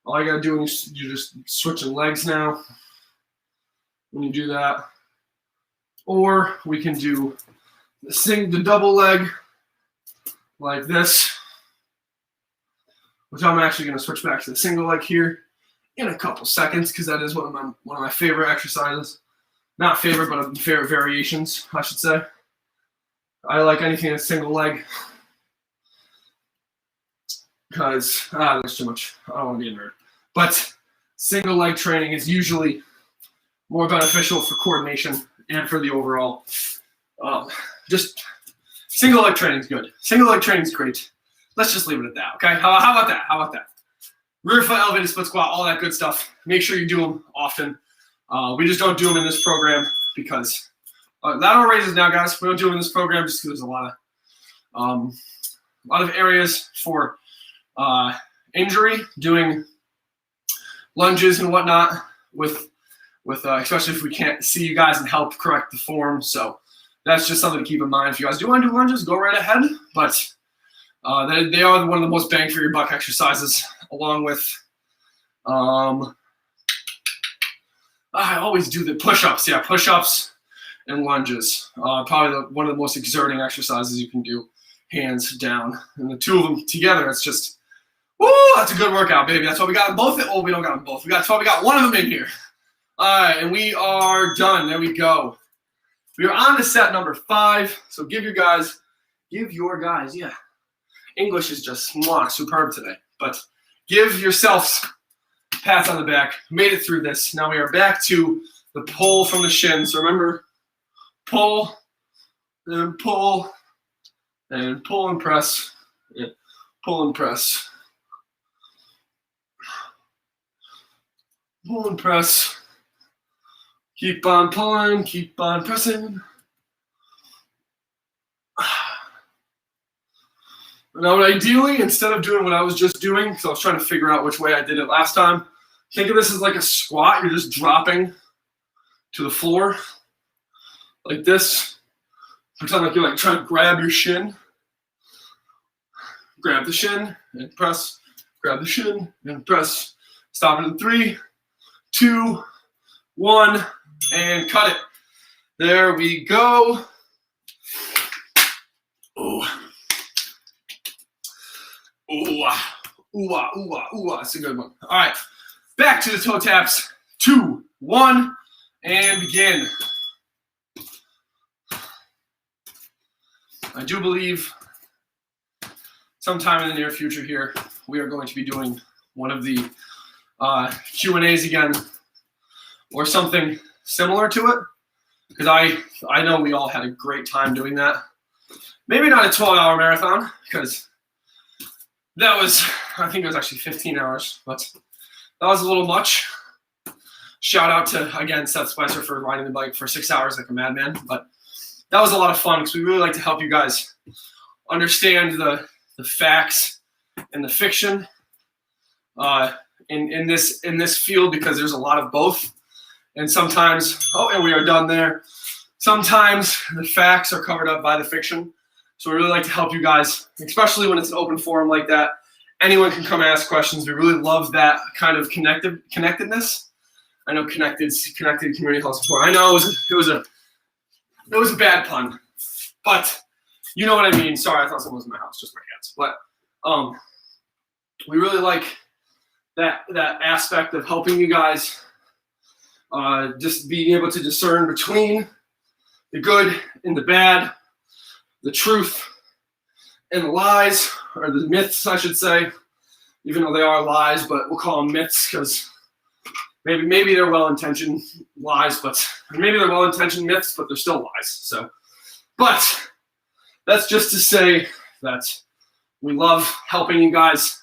All you gotta do is you're just switching legs now when you do that. Or we can do the double leg like this, which I'm actually gonna switch back to the single leg here in a couple seconds because that is one of my favorite exercises. Not favorite, but favorite variations, I should say. I like anything in a single leg because there's too much. I don't want to be a nerd. But single leg training is usually more beneficial for coordination and for the overall. Just single leg training is good. Single leg training is great. Let's just leave it at that, okay? How about that? Rear foot elevated split squat, all that good stuff. Make sure you do them often. We just don't do them in this program because lateral raises now, guys. We don't do them in this program just because there's a lot of areas for injury doing lunges and whatnot with especially if we can't see you guys and help correct the form. So that's just something to keep in mind. If you guys do want to do lunges, go right ahead. But they are one of the most bang for your buck exercises, along with I always do the push-ups. Yeah, push-ups and lunges. Probably one of the most exerting exercises you can do, hands down. And the two of them together, it's just, woo, that's a good workout, baby. That's why we got them both. Oh, we don't got them both. That's why we got one of them in here. All right, and we are done. There we go. We are on to set number 5. So give your guys, yeah. English is just superb today. But give yourselves pats on the back. Made it through this. Now we are back to the pull from the shin. So remember, pull, and pull, and pull and press. Yeah. Pull and press. Pull and press. Keep on pulling, keep on pressing. Now, ideally, instead of doing what I was just doing, because I was trying to figure out which way I did it last time, think of this as like a squat. You're just dropping to the floor like this. Pretend like you're like trying to grab your shin. Grab the shin and press. Grab the shin and press. Stop it in 3, 2, 1, and cut it. There we go. Ooh. Ooh, ooh, ooh, ooh, that's a good one. All right, back to the toe taps. 2, 1, and begin. I do believe sometime in the near future here, we are going to be doing one of the Q&As again, or something similar to it, because I know we all had a great time doing that. Maybe not a 12-hour marathon, because that was, I think it was actually 15 hours, but that was a little much. Shout out to, again, Seth Spicer for riding the bike for 6 hours like a madman. But that was a lot of fun because we really like to help you guys understand the facts and the fiction in this field because there's a lot of both. And sometimes, and we are done there. Sometimes the facts are covered up by the fiction. So we really like to help you guys, especially when it's an open forum like that. Anyone can come ask questions. We really love that kind of connectedness. I know connected community health support. I know it was a bad pun, but you know what I mean. Sorry, I thought someone was in my house, just my cats. But we really like that aspect of helping you guys just being able to discern between the good and the bad, the truth and the lies, or the myths, I should say, even though they are lies, but we'll call them myths because maybe they're well-intentioned lies, but maybe they're well-intentioned myths, but they're still lies. So, but that's just to say that we love helping you guys,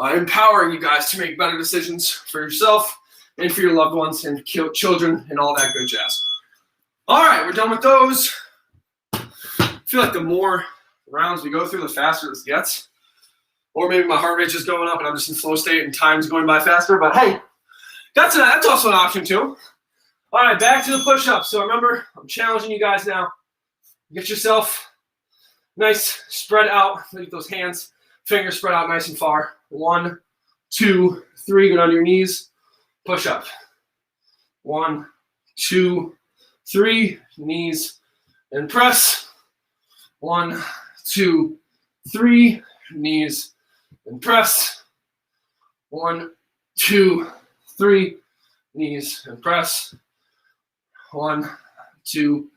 empowering you guys to make better decisions for yourself and for your loved ones and children and all that good jazz. All right, we're done with those. I feel like the more rounds we go through, the faster this gets. Or maybe my heart rate's just going up and I'm just in flow state and time's going by faster. But hey, that's also an option too. All right, back to the push-ups. So remember, I'm challenging you guys now. Get yourself nice, spread out. Look at those hands, fingers spread out nice and far. 1, 2, 3. Go down to your knees. Push up. 1, 2, 3. Knees and press. 1, 2, 3. Knees and press. 1, 2, 3. Knees and press. 1, 2,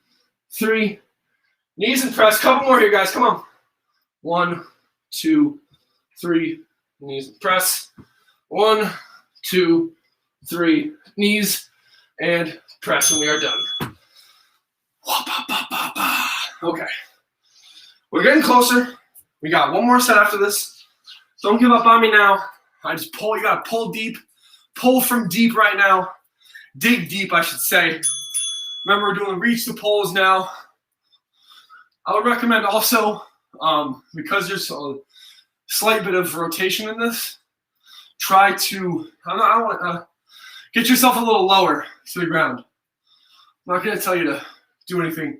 3. Knees and press. Couple more here, guys. Come on. 1, 2, 3. Knees and press. 1, 2, 3. Knees and press, and we are done. Okay. We're getting closer. We got one more set after this. Don't give up on me now. I just pull. You got to pull deep. Pull from deep right now. Dig deep, I should say. Remember, we're doing reach the pulls now. I would recommend also, because there's a slight bit of rotation in this, try to, I don't want get yourself a little lower to the ground. I'm not going to tell you to do anything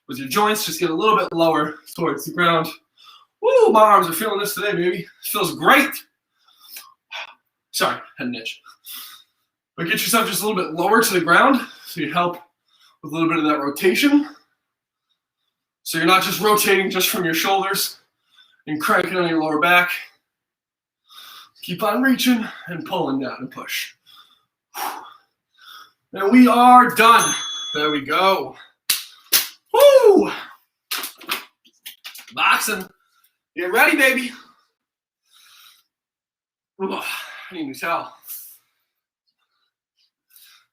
with your joints. Just get a little bit lower towards the ground. Woo, my arms are feeling this today, baby. It feels great. Sorry, had an itch. But get yourself just a little bit lower to the ground so you help with a little bit of that rotation. So you're not just rotating just from your shoulders and cranking on your lower back. Keep on reaching and pulling down and push. And we are done. There we go. Woo! Boxing. Get ready, baby. Ooh, I need a new towel.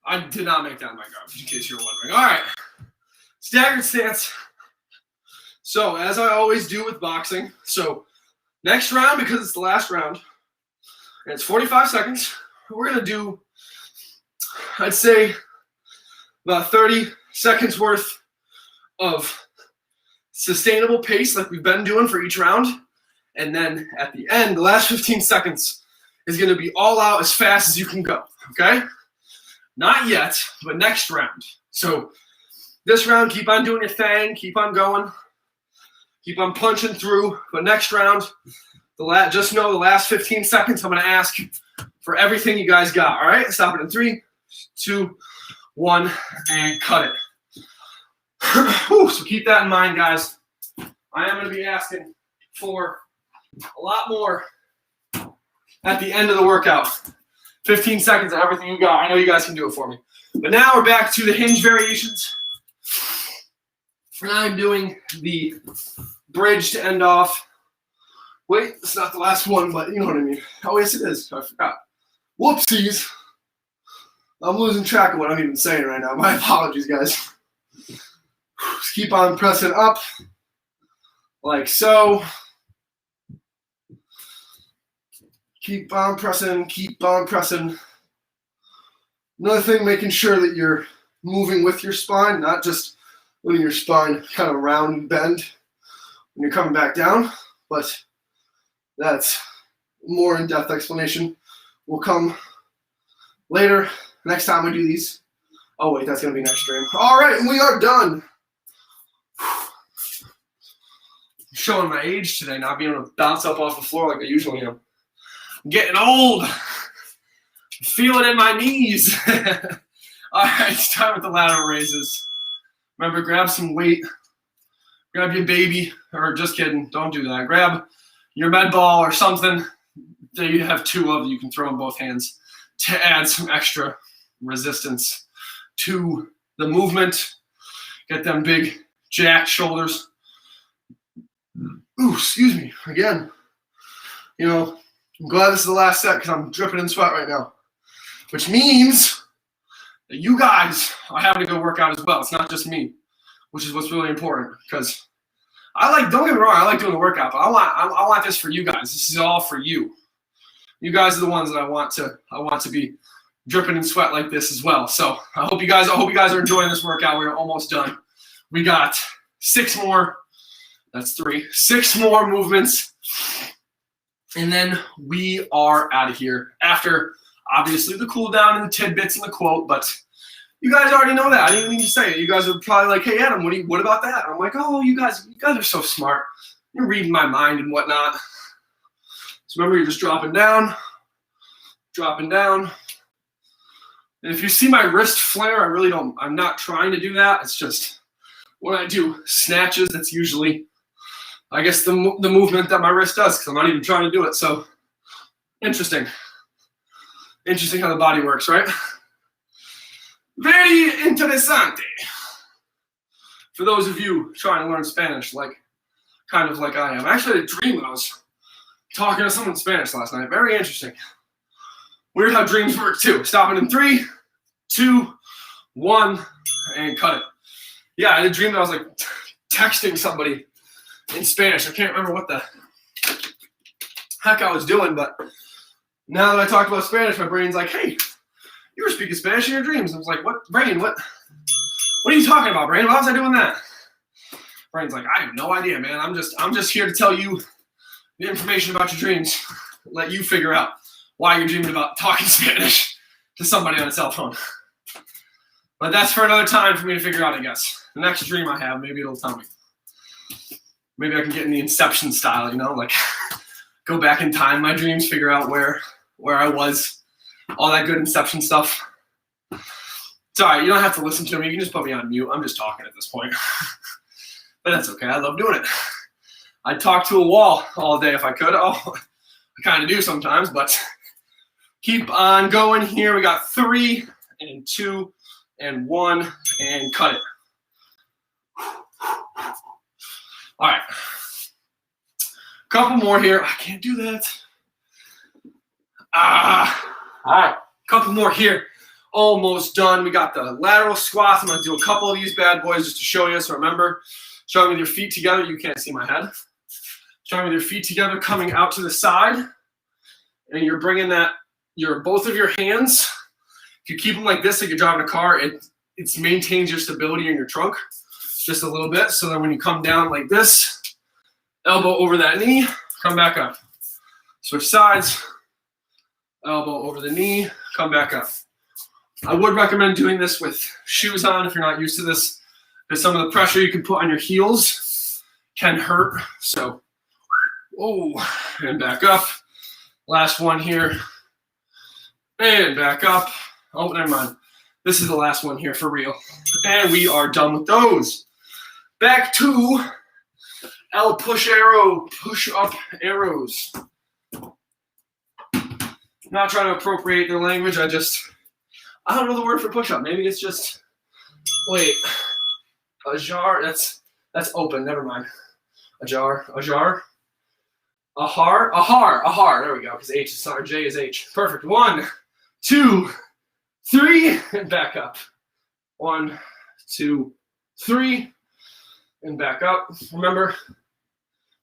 I did not make that in my garbage, in case you're wondering. All right. Staggered stance. So, as I always do with boxing, so next round, because it's the last round, and it's 45 seconds, we're going to do, I'd say, about 30 seconds worth of sustainable pace like we've been doing for each round. And then at the end, the last 15 seconds is going to be all out as fast as you can go, okay? Not yet, but next round. So this round, keep on doing your thing, keep on going, keep on punching through. But next round, just know the last 15 seconds, I'm going to ask for everything you guys got, all right? Stop it in 3, 2, 1, and cut it. So keep that in mind, guys. I am going to be asking for a lot more at the end of the workout. 15 seconds of everything you got. I know you guys can do it for me. But now we're back to the hinge variations. And I'm doing the bridge to end off. Wait, it's not the last one, but you know what I mean. Oh, yes, it is. I forgot. Whoopsies. I'm losing track of what I'm even saying right now. My apologies, guys. Just keep on pressing up, like so. Keep on pressing, keep on pressing. Another thing, making sure that you're moving with your spine, not just letting your spine kind of round and bend when you're coming back down, but that's more in-depth explanation will come later, next time we do these. Oh wait, that's gonna be next stream. All right, and we are done. Showing my age today, not being able to bounce up off the floor like I usually am. I'm getting old. Feel it in my knees. All right, it's time with the lateral raises. Remember, grab some weight. Grab your baby, or just kidding, don't do that. Grab your med ball or something that you have two of, you can throw in both hands to add some extra resistance to the movement. Get them big jacked shoulders. Ooh, excuse me, again. You know, I'm glad this is the last set because I'm dripping in sweat right now. Which means that you guys are having a good workout as well. It's not just me, which is what's really important because don't get me wrong, I like doing the workout, but I want this for you guys. This is all for you. You guys are the ones that I want to be dripping in sweat like this as well. So I hope you guys are enjoying this workout. We're almost done. We got 6 more. That's 3. 6 more movements. And then we are out of here after obviously the cool down and the tidbits and the quote, but you guys already know that. I didn't even need to say it. You guys are probably like, hey, Adam, what about that? I'm like, oh, you guys are so smart. You're reading my mind and whatnot. So remember, you're just dropping down. And if you see my wrist flare, I'm not trying to do that. It's just when I do snatches, that's usually, I guess, the movement that my wrist does because I'm not even trying to do it. So interesting. Interesting how the body works, right? Very interesante. For those of you trying to learn Spanish, kind of like I am. I actually had a dream when I was talking to someone in Spanish last night. Very interesting. Weird how dreams work too. Stopping in 3, 2, 1, and cut it. Yeah, I had a dream that I was texting somebody in Spanish. I can't remember what the heck I was doing, but now that I talked about Spanish, my brain's like, hey, you were speaking Spanish in your dreams. I was like, what, brain, what are you talking about, brain? Why was I doing that? Brain's like, I have no idea, man. I'm just here to tell you the information about your dreams. Let you figure out why you're dreaming about talking Spanish to somebody on a cell phone. But that's for another time for me to figure out, I guess. The next dream I have, maybe it'll tell me. Maybe I can get in the Inception style, go back in time, my dreams, figure out where I was. All that good Inception stuff. It's all right. You don't have to listen to me. You can just put me on mute. I'm just talking at this point. But that's okay. I love doing it. I'd talk to a wall all day if I could. Oh, I kind of do sometimes, but keep on going here. We got 3 and 2 and 1 and cut it. All right. Couple more here. I can't do that. All right, couple more here. Almost done. We got the lateral squats. I'm going to do a couple of these bad boys just to show you. So remember, starting with your feet together. You can't see my head. Starting with your feet together, coming out to the side. And you're bringing both of your hands. If you keep them like this, like you're driving a car, it maintains your stability in your trunk just a little bit. So that when you come down like this, elbow over that knee, come back up. Switch sides. Elbow over the knee, come back up. I would recommend doing this with shoes on if you're not used to this, because some of the pressure you can put on your heels can hurt. So, and back up. Last one here. And back up. Oh, never mind. This is the last one here for real. And we are done with those. Back to El push up arrows. Not trying to appropriate their language. I don't know the word for push-up. Maybe it's just, wait, a jar. That's open. Never mind. A jar. A har. There we go. Because H is sorry. J is H. Perfect. 1, 2, 3, and back up. 1, 2, 3, and back up. Remember,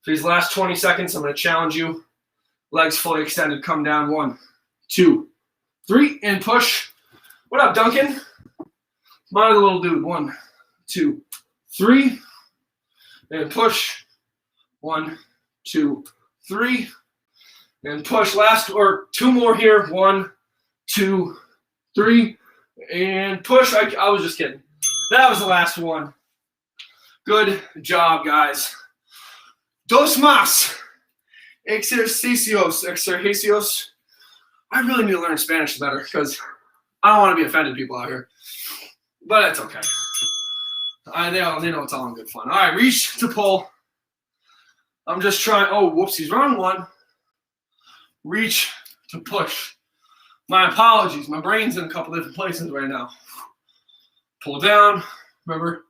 for these last 20 seconds, I'm going to challenge you. Legs fully extended. Come down. 1, 2, 3, and push. What up, Duncan? My little dude. 1, 2, 3, and push. 1, 2, 3, and push. Last or two more here. 1, 2, 3, and push. I was just kidding. That was the last one. Good job, guys. Dos más. Ejercicios. I really need to learn Spanish better because I don't want to be offending people out here. But it's okay. They know it's all in good fun. All right, reach to pull. I'm just trying. Oh, whoopsies, wrong one. Reach to push. My apologies. My brain's in a couple different places right now. Pull down. Remember,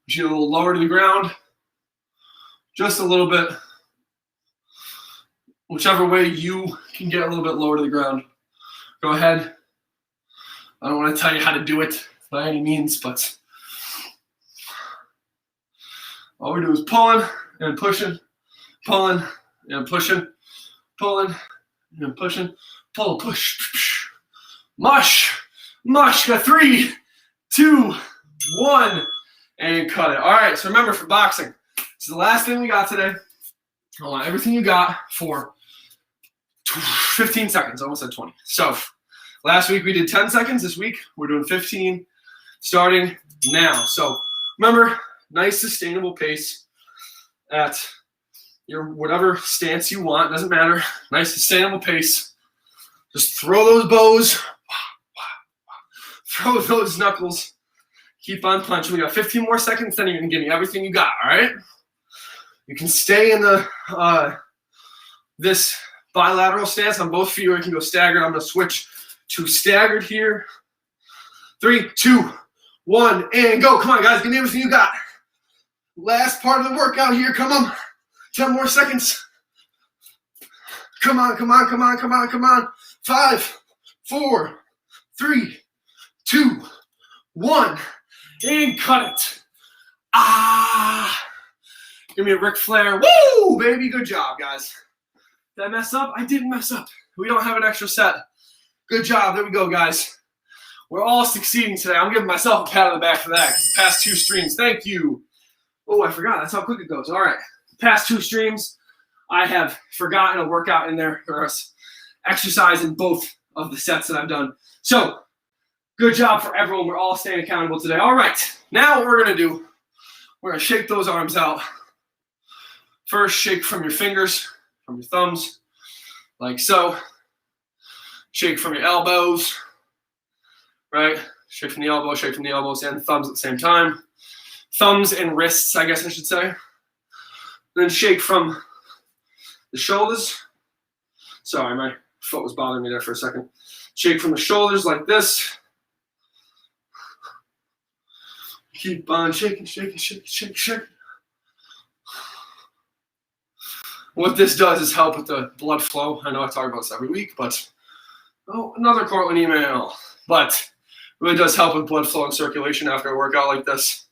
get a little lower to the ground. Just a little bit. Whichever way you can get a little bit lower to the ground. Go ahead. I don't want to tell you how to do it by any means, but all we do is pulling and pushing, pulling and pushing, pulling and pushing, pull, push, mush. Got 3, 2, 1, and cut it. All right, so remember for boxing, this is the last thing we got today. I want everything you got for 15 seconds. I almost said 20. So last week we did 10 seconds. This week we're doing 15 starting now. So remember, nice sustainable pace at your whatever stance you want. Doesn't matter. Nice sustainable pace. Just throw those bows. Throw those knuckles. Keep on punching. We got 15 more seconds. Then you're going to give me everything you got. All right? You can stay in the this bilateral stance on both feet, or you can go staggered. I'm going to switch to staggered here. 3, 2, 1, and go. Come on, guys. Give me everything you got. Last part of the workout here. Come on. 10 more seconds. Come on. 5, 4, 3, 2, 1, and cut it. Give me a Ric Flair. Woo, baby. Good job, guys. Did I mess up? I didn't mess up. We don't have an extra set. Good job. There we go, guys. We're all succeeding today. I'm giving myself a pat on the back for that. Past 2 streams. Thank you. Oh, I forgot. That's how quick it goes. All right. Past 2 streams, I have forgotten a workout in there for us. Exercise in both of the sets that I've done. So, good job for everyone. We're all staying accountable today. All right. Now what we're going to do, we're going to shake those arms out. First, shake from your fingers, from your thumbs, like so. Shake from your elbows, right? Shake from the elbows and thumbs at the same time. Thumbs and wrists, I guess I should say. Then shake from the shoulders. Sorry, my foot was bothering me there for a second. Shake from the shoulders like this. Keep on shaking. What this does is help with the blood flow. I know I talk about this every week, but another Cortland email. But it really does help with blood flow and circulation after a workout like this.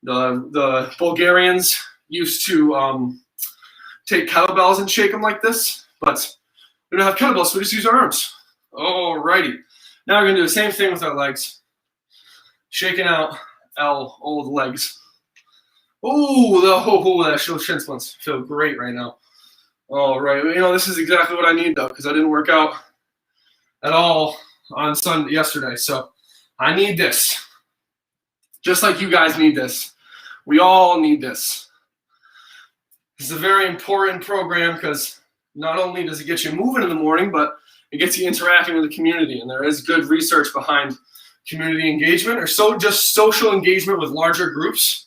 The Bulgarians used to take kettlebells and shake them like this, but we don't have kettlebells, so we just use our arms. Alrighty. Now we're going to do the same thing with our legs. Shaking out all the legs. Those shin splints feel great right now. All right, this is exactly what I need though, because I didn't work out at all on yesterday. So I need this, just like you guys need this. We all need this. This is a very important program because not only does it get you moving in the morning, but it gets you interacting with the community. And there is good research behind community engagement, or just social engagement with larger groups.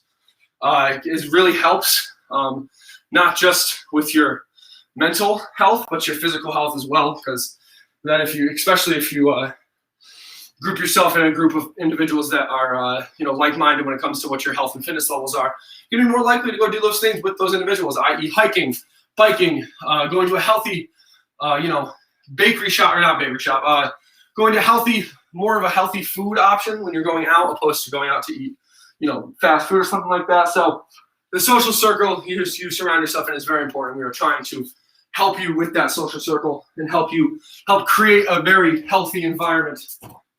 It really helps, not just with your mental health, but your physical health as well. Because then especially if you group yourself in a group of individuals that are, like-minded when it comes to what your health and fitness levels are, you're gonna be more likely to go do those things with those individuals, i.e. hiking, biking, going to a healthy, bakery shop, or not bakery shop, going to more of a healthy food option when you're going out, opposed to going out to eat, fast food or something like that. So the social circle you surround yourself in is very important. We are trying to help you with that social circle and help create a very healthy environment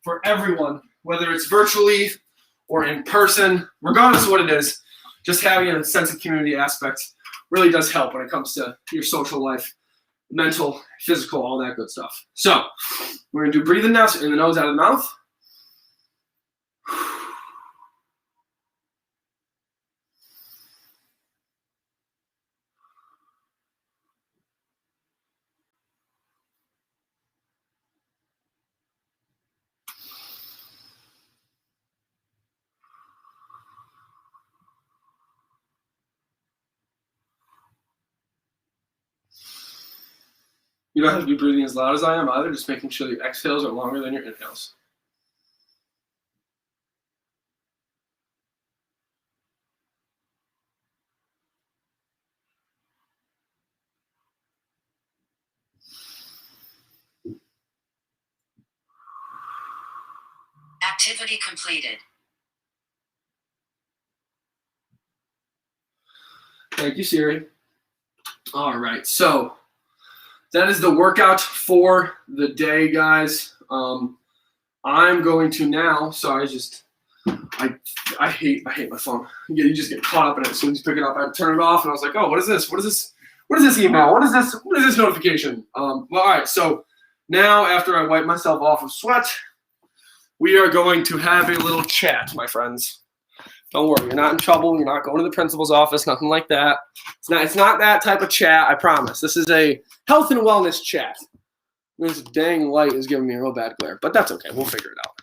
for everyone, whether it's virtually or in person, regardless of what it is. Just having a sense of community aspect really does help when it comes to your social life mental, physical, all that good stuff. So we're going to do breathing now, so in the nose, out of the mouth. You don't have to be breathing as loud as I am either, just making sure your exhales are longer than your inhales. Activity completed. Thank you, Siri. All right, so that is the workout for the day, guys. I'm going to now. Sorry, I hate my phone. You just get caught up in it as soon as you pick it up. I turn it off, and I was like, oh, what is this? What is this? What is this email? What is this notification? Well, all right. So now, after I wipe myself off of sweat, we are going to have a little chat, my friends. Don't worry, you're not in trouble. You're not going to the principal's office, nothing like that. It's not that type of chat, I promise. This is a health and wellness chat. This dang light is giving me a real bad glare, but that's okay. We'll figure it out.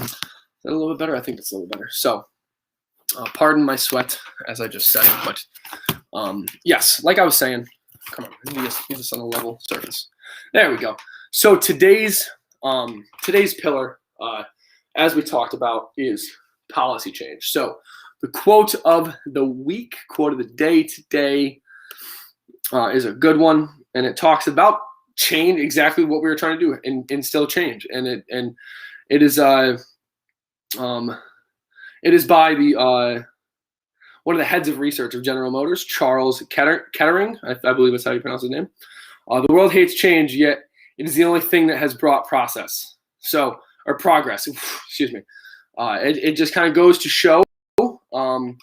Is that a little bit better? I think it's a little better. So, pardon my sweat, as I just said, but yes, like I was saying, come on, get this on a level surface. There we go. So today's pillar, as we talked about, is policy change. So the quote of the week, quote of the day today, is a good one, and it talks about change, exactly what we were trying to do, and instill change. And it is by the one of the heads of research of General Motors, Charles Kettering. I believe that's how you pronounce his name. The world hates change, yet it is the only thing that has brought progress. Excuse me. It just kind of goes to show and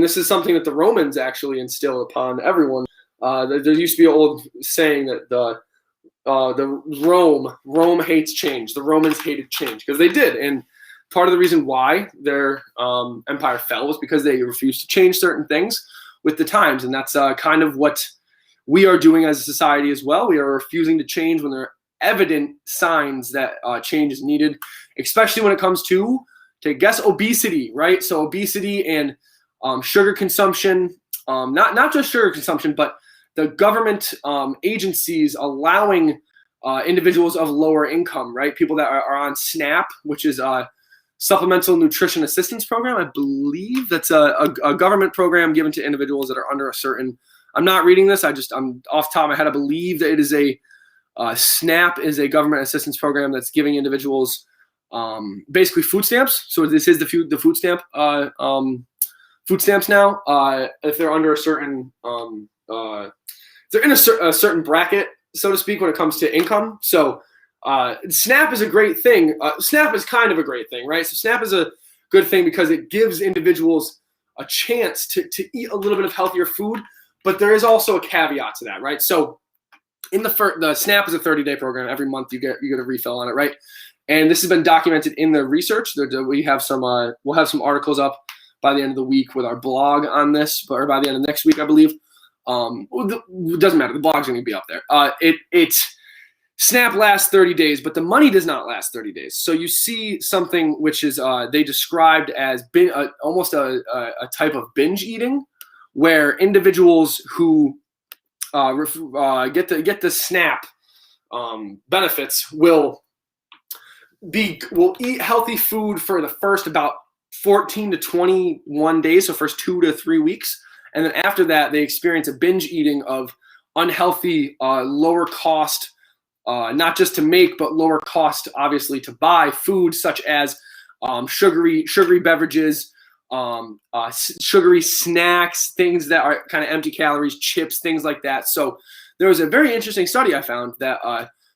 this is something that the Romans actually instilled upon everyone. There used to be an old saying that Rome hates change. The Romans hated change because they did, and part of the reason why their empire fell was because they refused to change certain things with the times, and that's kind of what we are doing as a society as well. We are refusing to change when there are evident signs that change is needed, especially when it comes to guess obesity, right? So obesity and sugar consumption, not just sugar consumption, but the government agencies allowing individuals of lower income, right? People that are on SNAP, which is a Supplemental Nutrition Assistance Program. I believe that's a government program given to individuals that are under a certain, I'm not reading this, I'm off the top of my head, I believe that it is SNAP is a government assistance program that's giving individuals basically food stamps. So this is the food stamp food stamps now. If they're under a certain they're in a certain bracket, so to speak, when it comes to income. So SNAP is a great thing. SNAP is kind of a great thing, right? So SNAP is a good thing because it gives individuals a chance to eat a little bit of healthier food, but there is also a caveat to that, right? So in the SNAP is a 30-day program. Every month you get a refill on it, right? And this has been documented in the research. We have we'll have some articles up by the end of the week with our blog on this, or by the end of next week, I believe. It doesn't matter. The blog's going to be up there. SNAP lasts 30 days, but the money does not last 30 days. So you see something which is they described as almost a type of binge eating, where individuals who get the SNAP benefits will eat healthy food for the first about 14 to 21 days, so first 2 to 3 weeks, and then after that they experience a binge eating of unhealthy, lower cost, not just to make but lower cost obviously to buy food, such as sugary beverages, sugary snacks, things that are kind of empty calories, chips, things like that. So there was a very interesting study I found that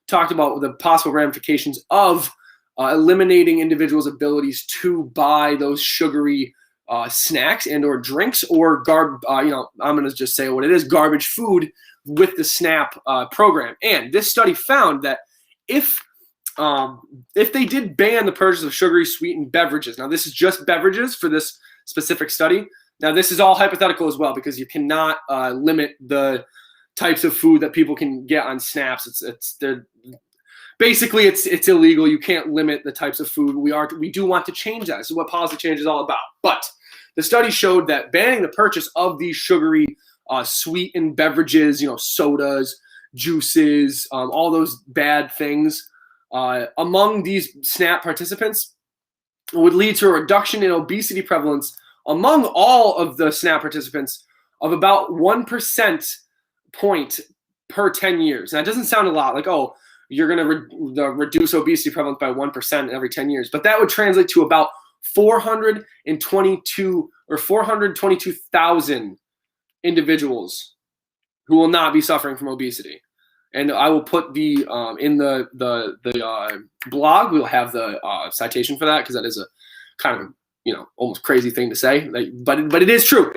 talked about the possible ramifications of eliminating individuals' abilities to buy those sugary snacks and or drinks or I'm going to just say what it is, garbage food with the SNAP program. And this study found that if they did ban the purchase of sugary sweetened beverages, now this is just beverages for this specific study. Now this is all hypothetical as well, because you cannot limit the types of food that people can get on SNAPs. Basically it's illegal. You can't limit the types of food. We do want to change that. This is what policy change is all about. But the study showed that banning the purchase of these sugary sweetened beverages, sodas, juices, all those bad things among these SNAP participants would lead to a reduction in obesity prevalence among all of the SNAP participants of about 1% point per 10 years. Now, it doesn't sound a lot like, oh, you're going to reduce obesity prevalence by 1% every 10 years. But that would translate to about 422,000 individuals who will not be suffering from obesity. And I will put the in the blog. We'll have the citation for that, because that is a kind of almost crazy thing to say. But it is true.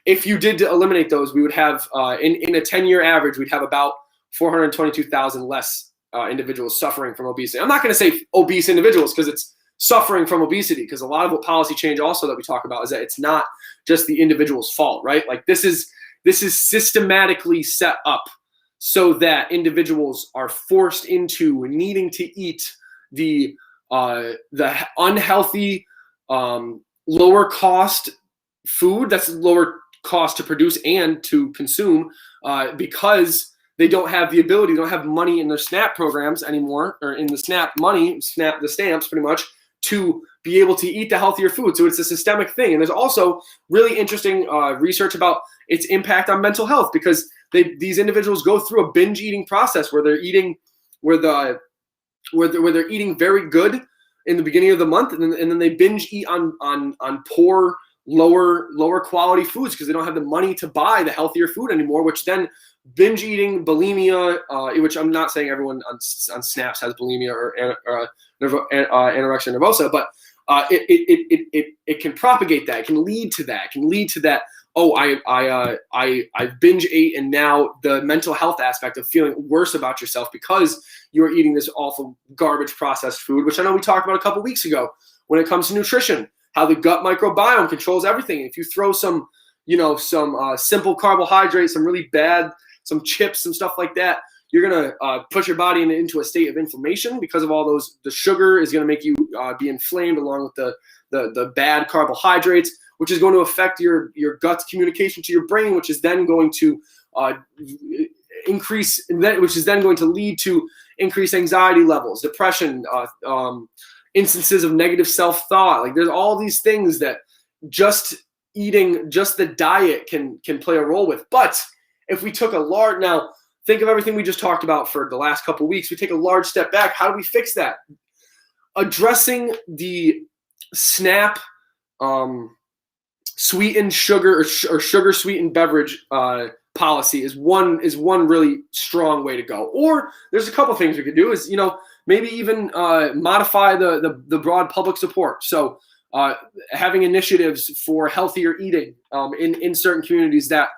If you did eliminate those, we would have in a 10-year average, we'd have about 422,000 less individuals suffering from obesity. I'm not going to say obese individuals, because it's suffering from obesity, because a lot of what policy change also that we talk about is that it's not just the individual's fault, right? Like this is systematically set up so that individuals are forced into needing to eat the unhealthy, lower cost food that's lower cost to produce and to consume, because they don't have the ability, don't have money in their SNAP programs anymore, or in the SNAP money, the stamps pretty much, to be able to eat the healthier food. So it's a systemic thing. And there's also really interesting research about its impact on mental health, because these individuals go through a binge eating process where they're eating they're eating very good in the beginning of the month, and then they binge eat on poor, lower quality foods, because they don't have the money to buy the healthier food anymore, which then binge eating, bulimia, which I'm not saying everyone on SNAPs has bulimia or anorexia nervosa, but it can propagate that. It can lead to that. It can lead to that. Oh, I binge ate, and now the mental health aspect of feeling worse about yourself because you're eating this awful garbage processed food, which I know we talked about a couple weeks ago when it comes to nutrition, how the gut microbiome controls everything. If you throw some simple carbohydrates, some really bad, some chips, some stuff like that, you're going to push your body into a state of inflammation because of all those. The sugar is going to make you be inflamed, along with the bad carbohydrates, which is going to affect your gut's communication to your brain, which is then going to which is then going to lead to increased anxiety levels, depression, instances of negative self-thought. Like, there's all these things that just the diet can play a role with. But if we took now think of everything we just talked about for the last couple of weeks, we take a large step back. How do we fix that? Addressing the SNAP sweetened sugar or sugar sweetened beverage policy is one really strong way to go. Or there's a couple things we could do. Is maybe even modify the broad public support. So having initiatives for healthier eating in certain communities that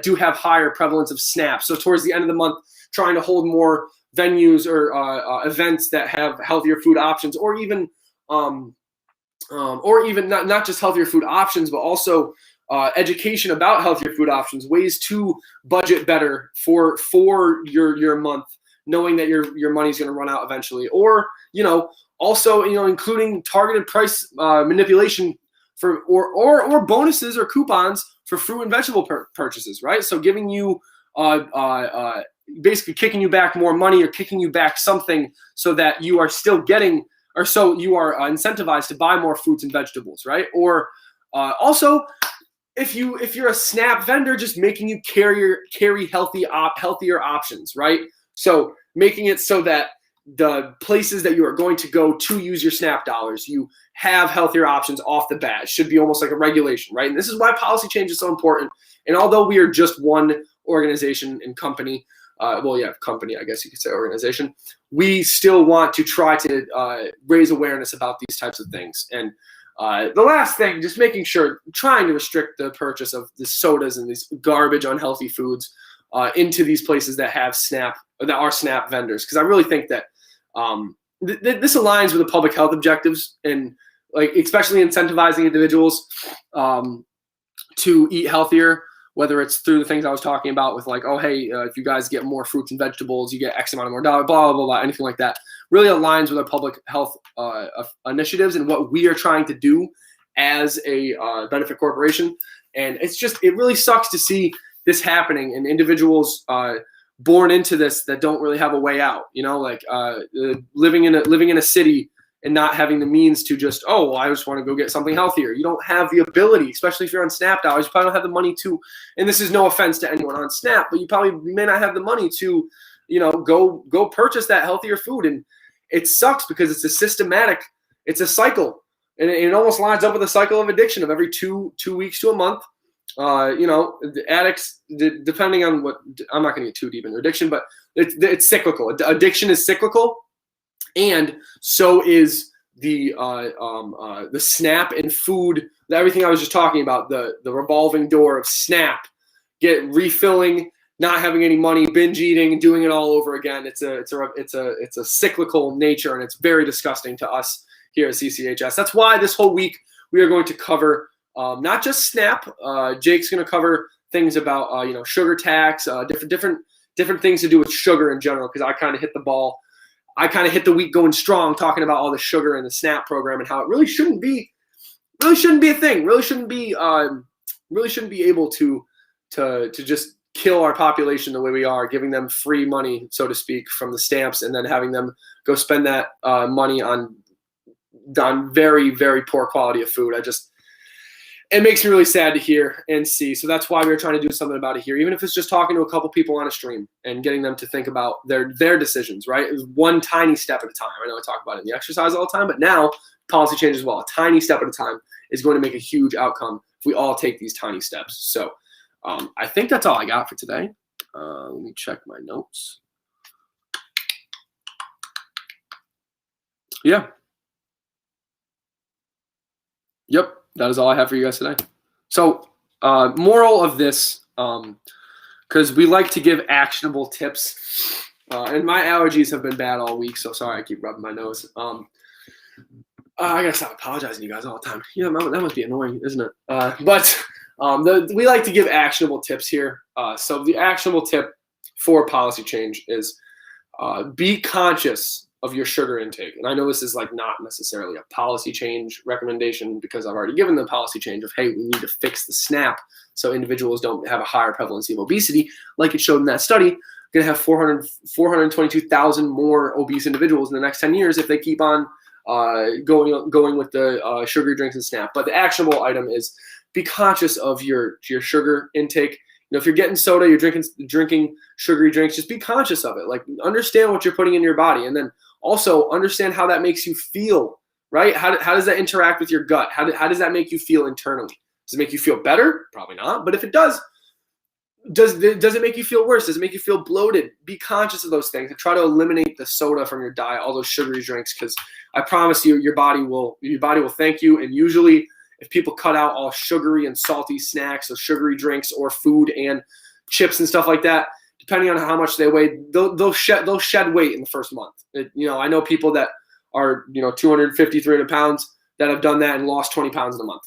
do have higher prevalence of SNAP. So towards the end of the month, trying to hold more venues or events that have healthier food options, or even not just healthier food options, but also education about healthier food options, ways to budget better for your month, knowing that your money's going to run out eventually, or also including targeted price manipulation for or bonuses or coupons for fruit and vegetable purchases, right? So giving you basically kicking you back more money, or kicking you back something, so that you are still getting, or so you are incentivized to buy more fruits and vegetables, right? Or also, if you're a SNAP vendor, just making you carry healthier options, right? So making it so that the places that you are going to go to use your SNAP dollars, you have healthier options off the bat. It should be almost like a regulation, right? And this is why policy change is so important. And although we are just one organization and company, company, I guess you could say organization, we still want to try to raise awareness about these types of things. And The last thing, just making sure, trying to restrict the purchase of the sodas and these garbage, unhealthy foods into these places that have that are SNAP vendors, because I really think that this aligns with the public health objectives, and like especially incentivizing individuals to eat healthier, whether it's through the things I was talking about with like, oh, hey, if you guys get more fruits and vegetables, you get X amount of more dollars, blah, blah, blah, anything like that. Really aligns with our public health initiatives and what we are trying to do as a benefit corporation. And it really sucks to see this happening and individuals born into this that don't really have a way out, like living in a city and not having the means to just, I just want to go get something healthier. You don't have the ability, especially if you're on SNAP dollars, you probably don't have the money to, and this is no offense to anyone on SNAP, but you may not have the money to, go purchase that healthier food. And it sucks because it's a cycle. And it almost lines up with a cycle of addiction of every two weeks to a month. The addicts, depending on what, I'm not going to get too deep into addiction, but it's cyclical. Addiction is cyclical. And so is the SNAP and food, everything I was just talking about, the revolving door of SNAP, refilling, not having any money, binge eating, doing it all over again. It's a cyclical nature, and it's very disgusting to us here at CCHS. That's why this whole week we are going to cover not just SNAP. Jake's going to cover things about sugar tax, different things to do with sugar in general, because I kind of hit the week going strong talking about all the sugar in the SNAP program and how it really shouldn't be a thing. Really shouldn't be able to just kill our population the way we are, giving them free money, so to speak, from the stamps, and then having them go spend that money on very, very poor quality of food. It makes me really sad to hear and see. So that's why we're trying to do something about it here, even if it's just talking to a couple people on a stream and getting them to think about their decisions, right? It was one tiny step at a time. I know I talk about it in the exercise all the time, but now policy change as well. A tiny step at a time is going to make a huge outcome if we all take these tiny steps. So I think that's all I got for today. Let me check my notes. Yeah. Yep. That is all I have for you guys today. So moral of this, because we like to give actionable tips, and my allergies have been bad all week, so sorry I keep rubbing my nose. I gotta stop apologizing to you guys all the time. Yeah, that must be annoying, isn't it? But we like to give actionable tips here. So the actionable tip for policy change is be conscious of your sugar intake. And I know this is like not necessarily a policy change recommendation, because I've already given the policy change of, hey, we need to fix the SNAP so individuals don't have a higher prevalence of obesity. Like it showed in that study, going to have 422,000 more obese individuals in the next 10 years if they keep on going with the sugary drinks and SNAP. But the actionable item is be conscious of your sugar intake. If you're getting soda, you're drinking sugary drinks, just be conscious of it. Like, understand what you're putting in your body, and then also understand how that makes you feel, right? How does that interact with your gut? How does that make you feel internally? Does it make you feel better? Probably not. But if it does it make you feel worse? Does it make you feel bloated? Be conscious of those things and try to eliminate the soda from your diet, all those sugary drinks, because I promise you, your body will thank you. And usually, if people cut out all sugary and salty snacks, so sugary drinks or food and chips and stuff like that, depending on how much they weigh, they'll shed weight in the first month. I know people that are 250, 300 pounds that have done that and lost 20 pounds in a month.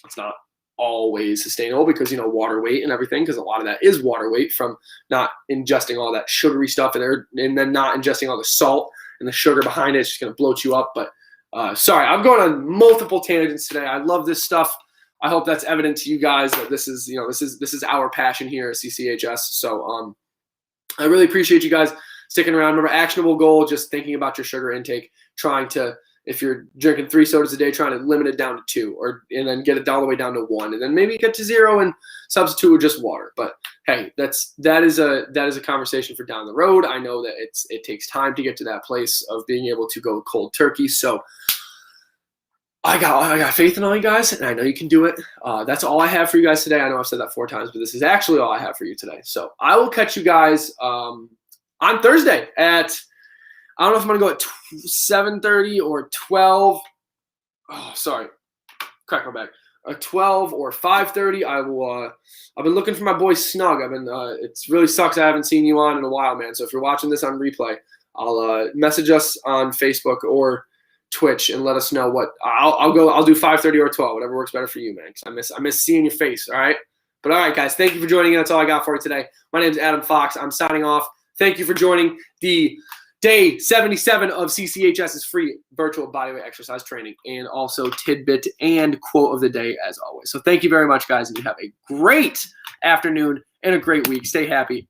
It's not always sustainable because water weight and everything, because a lot of that is water weight from not ingesting all that sugary stuff in there, and then not ingesting all the salt and the sugar behind it. It's just going to bloat you up. But sorry, I'm going on multiple tangents today. I love this stuff. I hope that's evident to you guys that this is our passion here at CCHS. So I really appreciate you guys sticking around. Remember, actionable goal, just thinking about your sugar intake, trying to, if you're drinking 3 sodas a day, trying to limit it down to 2, and then get it all the way down to 1, and then maybe get to 0 and substitute with just water. But hey, that is a conversation for down the road. I know that it takes time to get to that place of being able to go cold turkey. So I got faith in all you guys, and I know you can do it. That's all I have for you guys today. I know I've said that 4 times, but this is actually all I have for you today. So I will catch you guys on Thursday at, I don't know if I'm going to go at 7:30 or 12. Oh, sorry. crack my back. 12 or 5:30. I will. I've been looking for my boy Snug. It really sucks I haven't seen you on in a while, man. So if you're watching this on replay, I'll message us on Facebook or Twitch and let us know what I'll do 5:30 or 12, whatever works better for you, man. I miss seeing your face. All right. But all right, guys, thank you for joining in. That's all I got for you today. My name is Adam Fox. I'm signing off. Thank you for joining the Day 77 of CCHS's free virtual bodyweight exercise training, and also tidbit and quote of the day as always. So thank you very much, guys, and you have a great afternoon and a great week. Stay happy.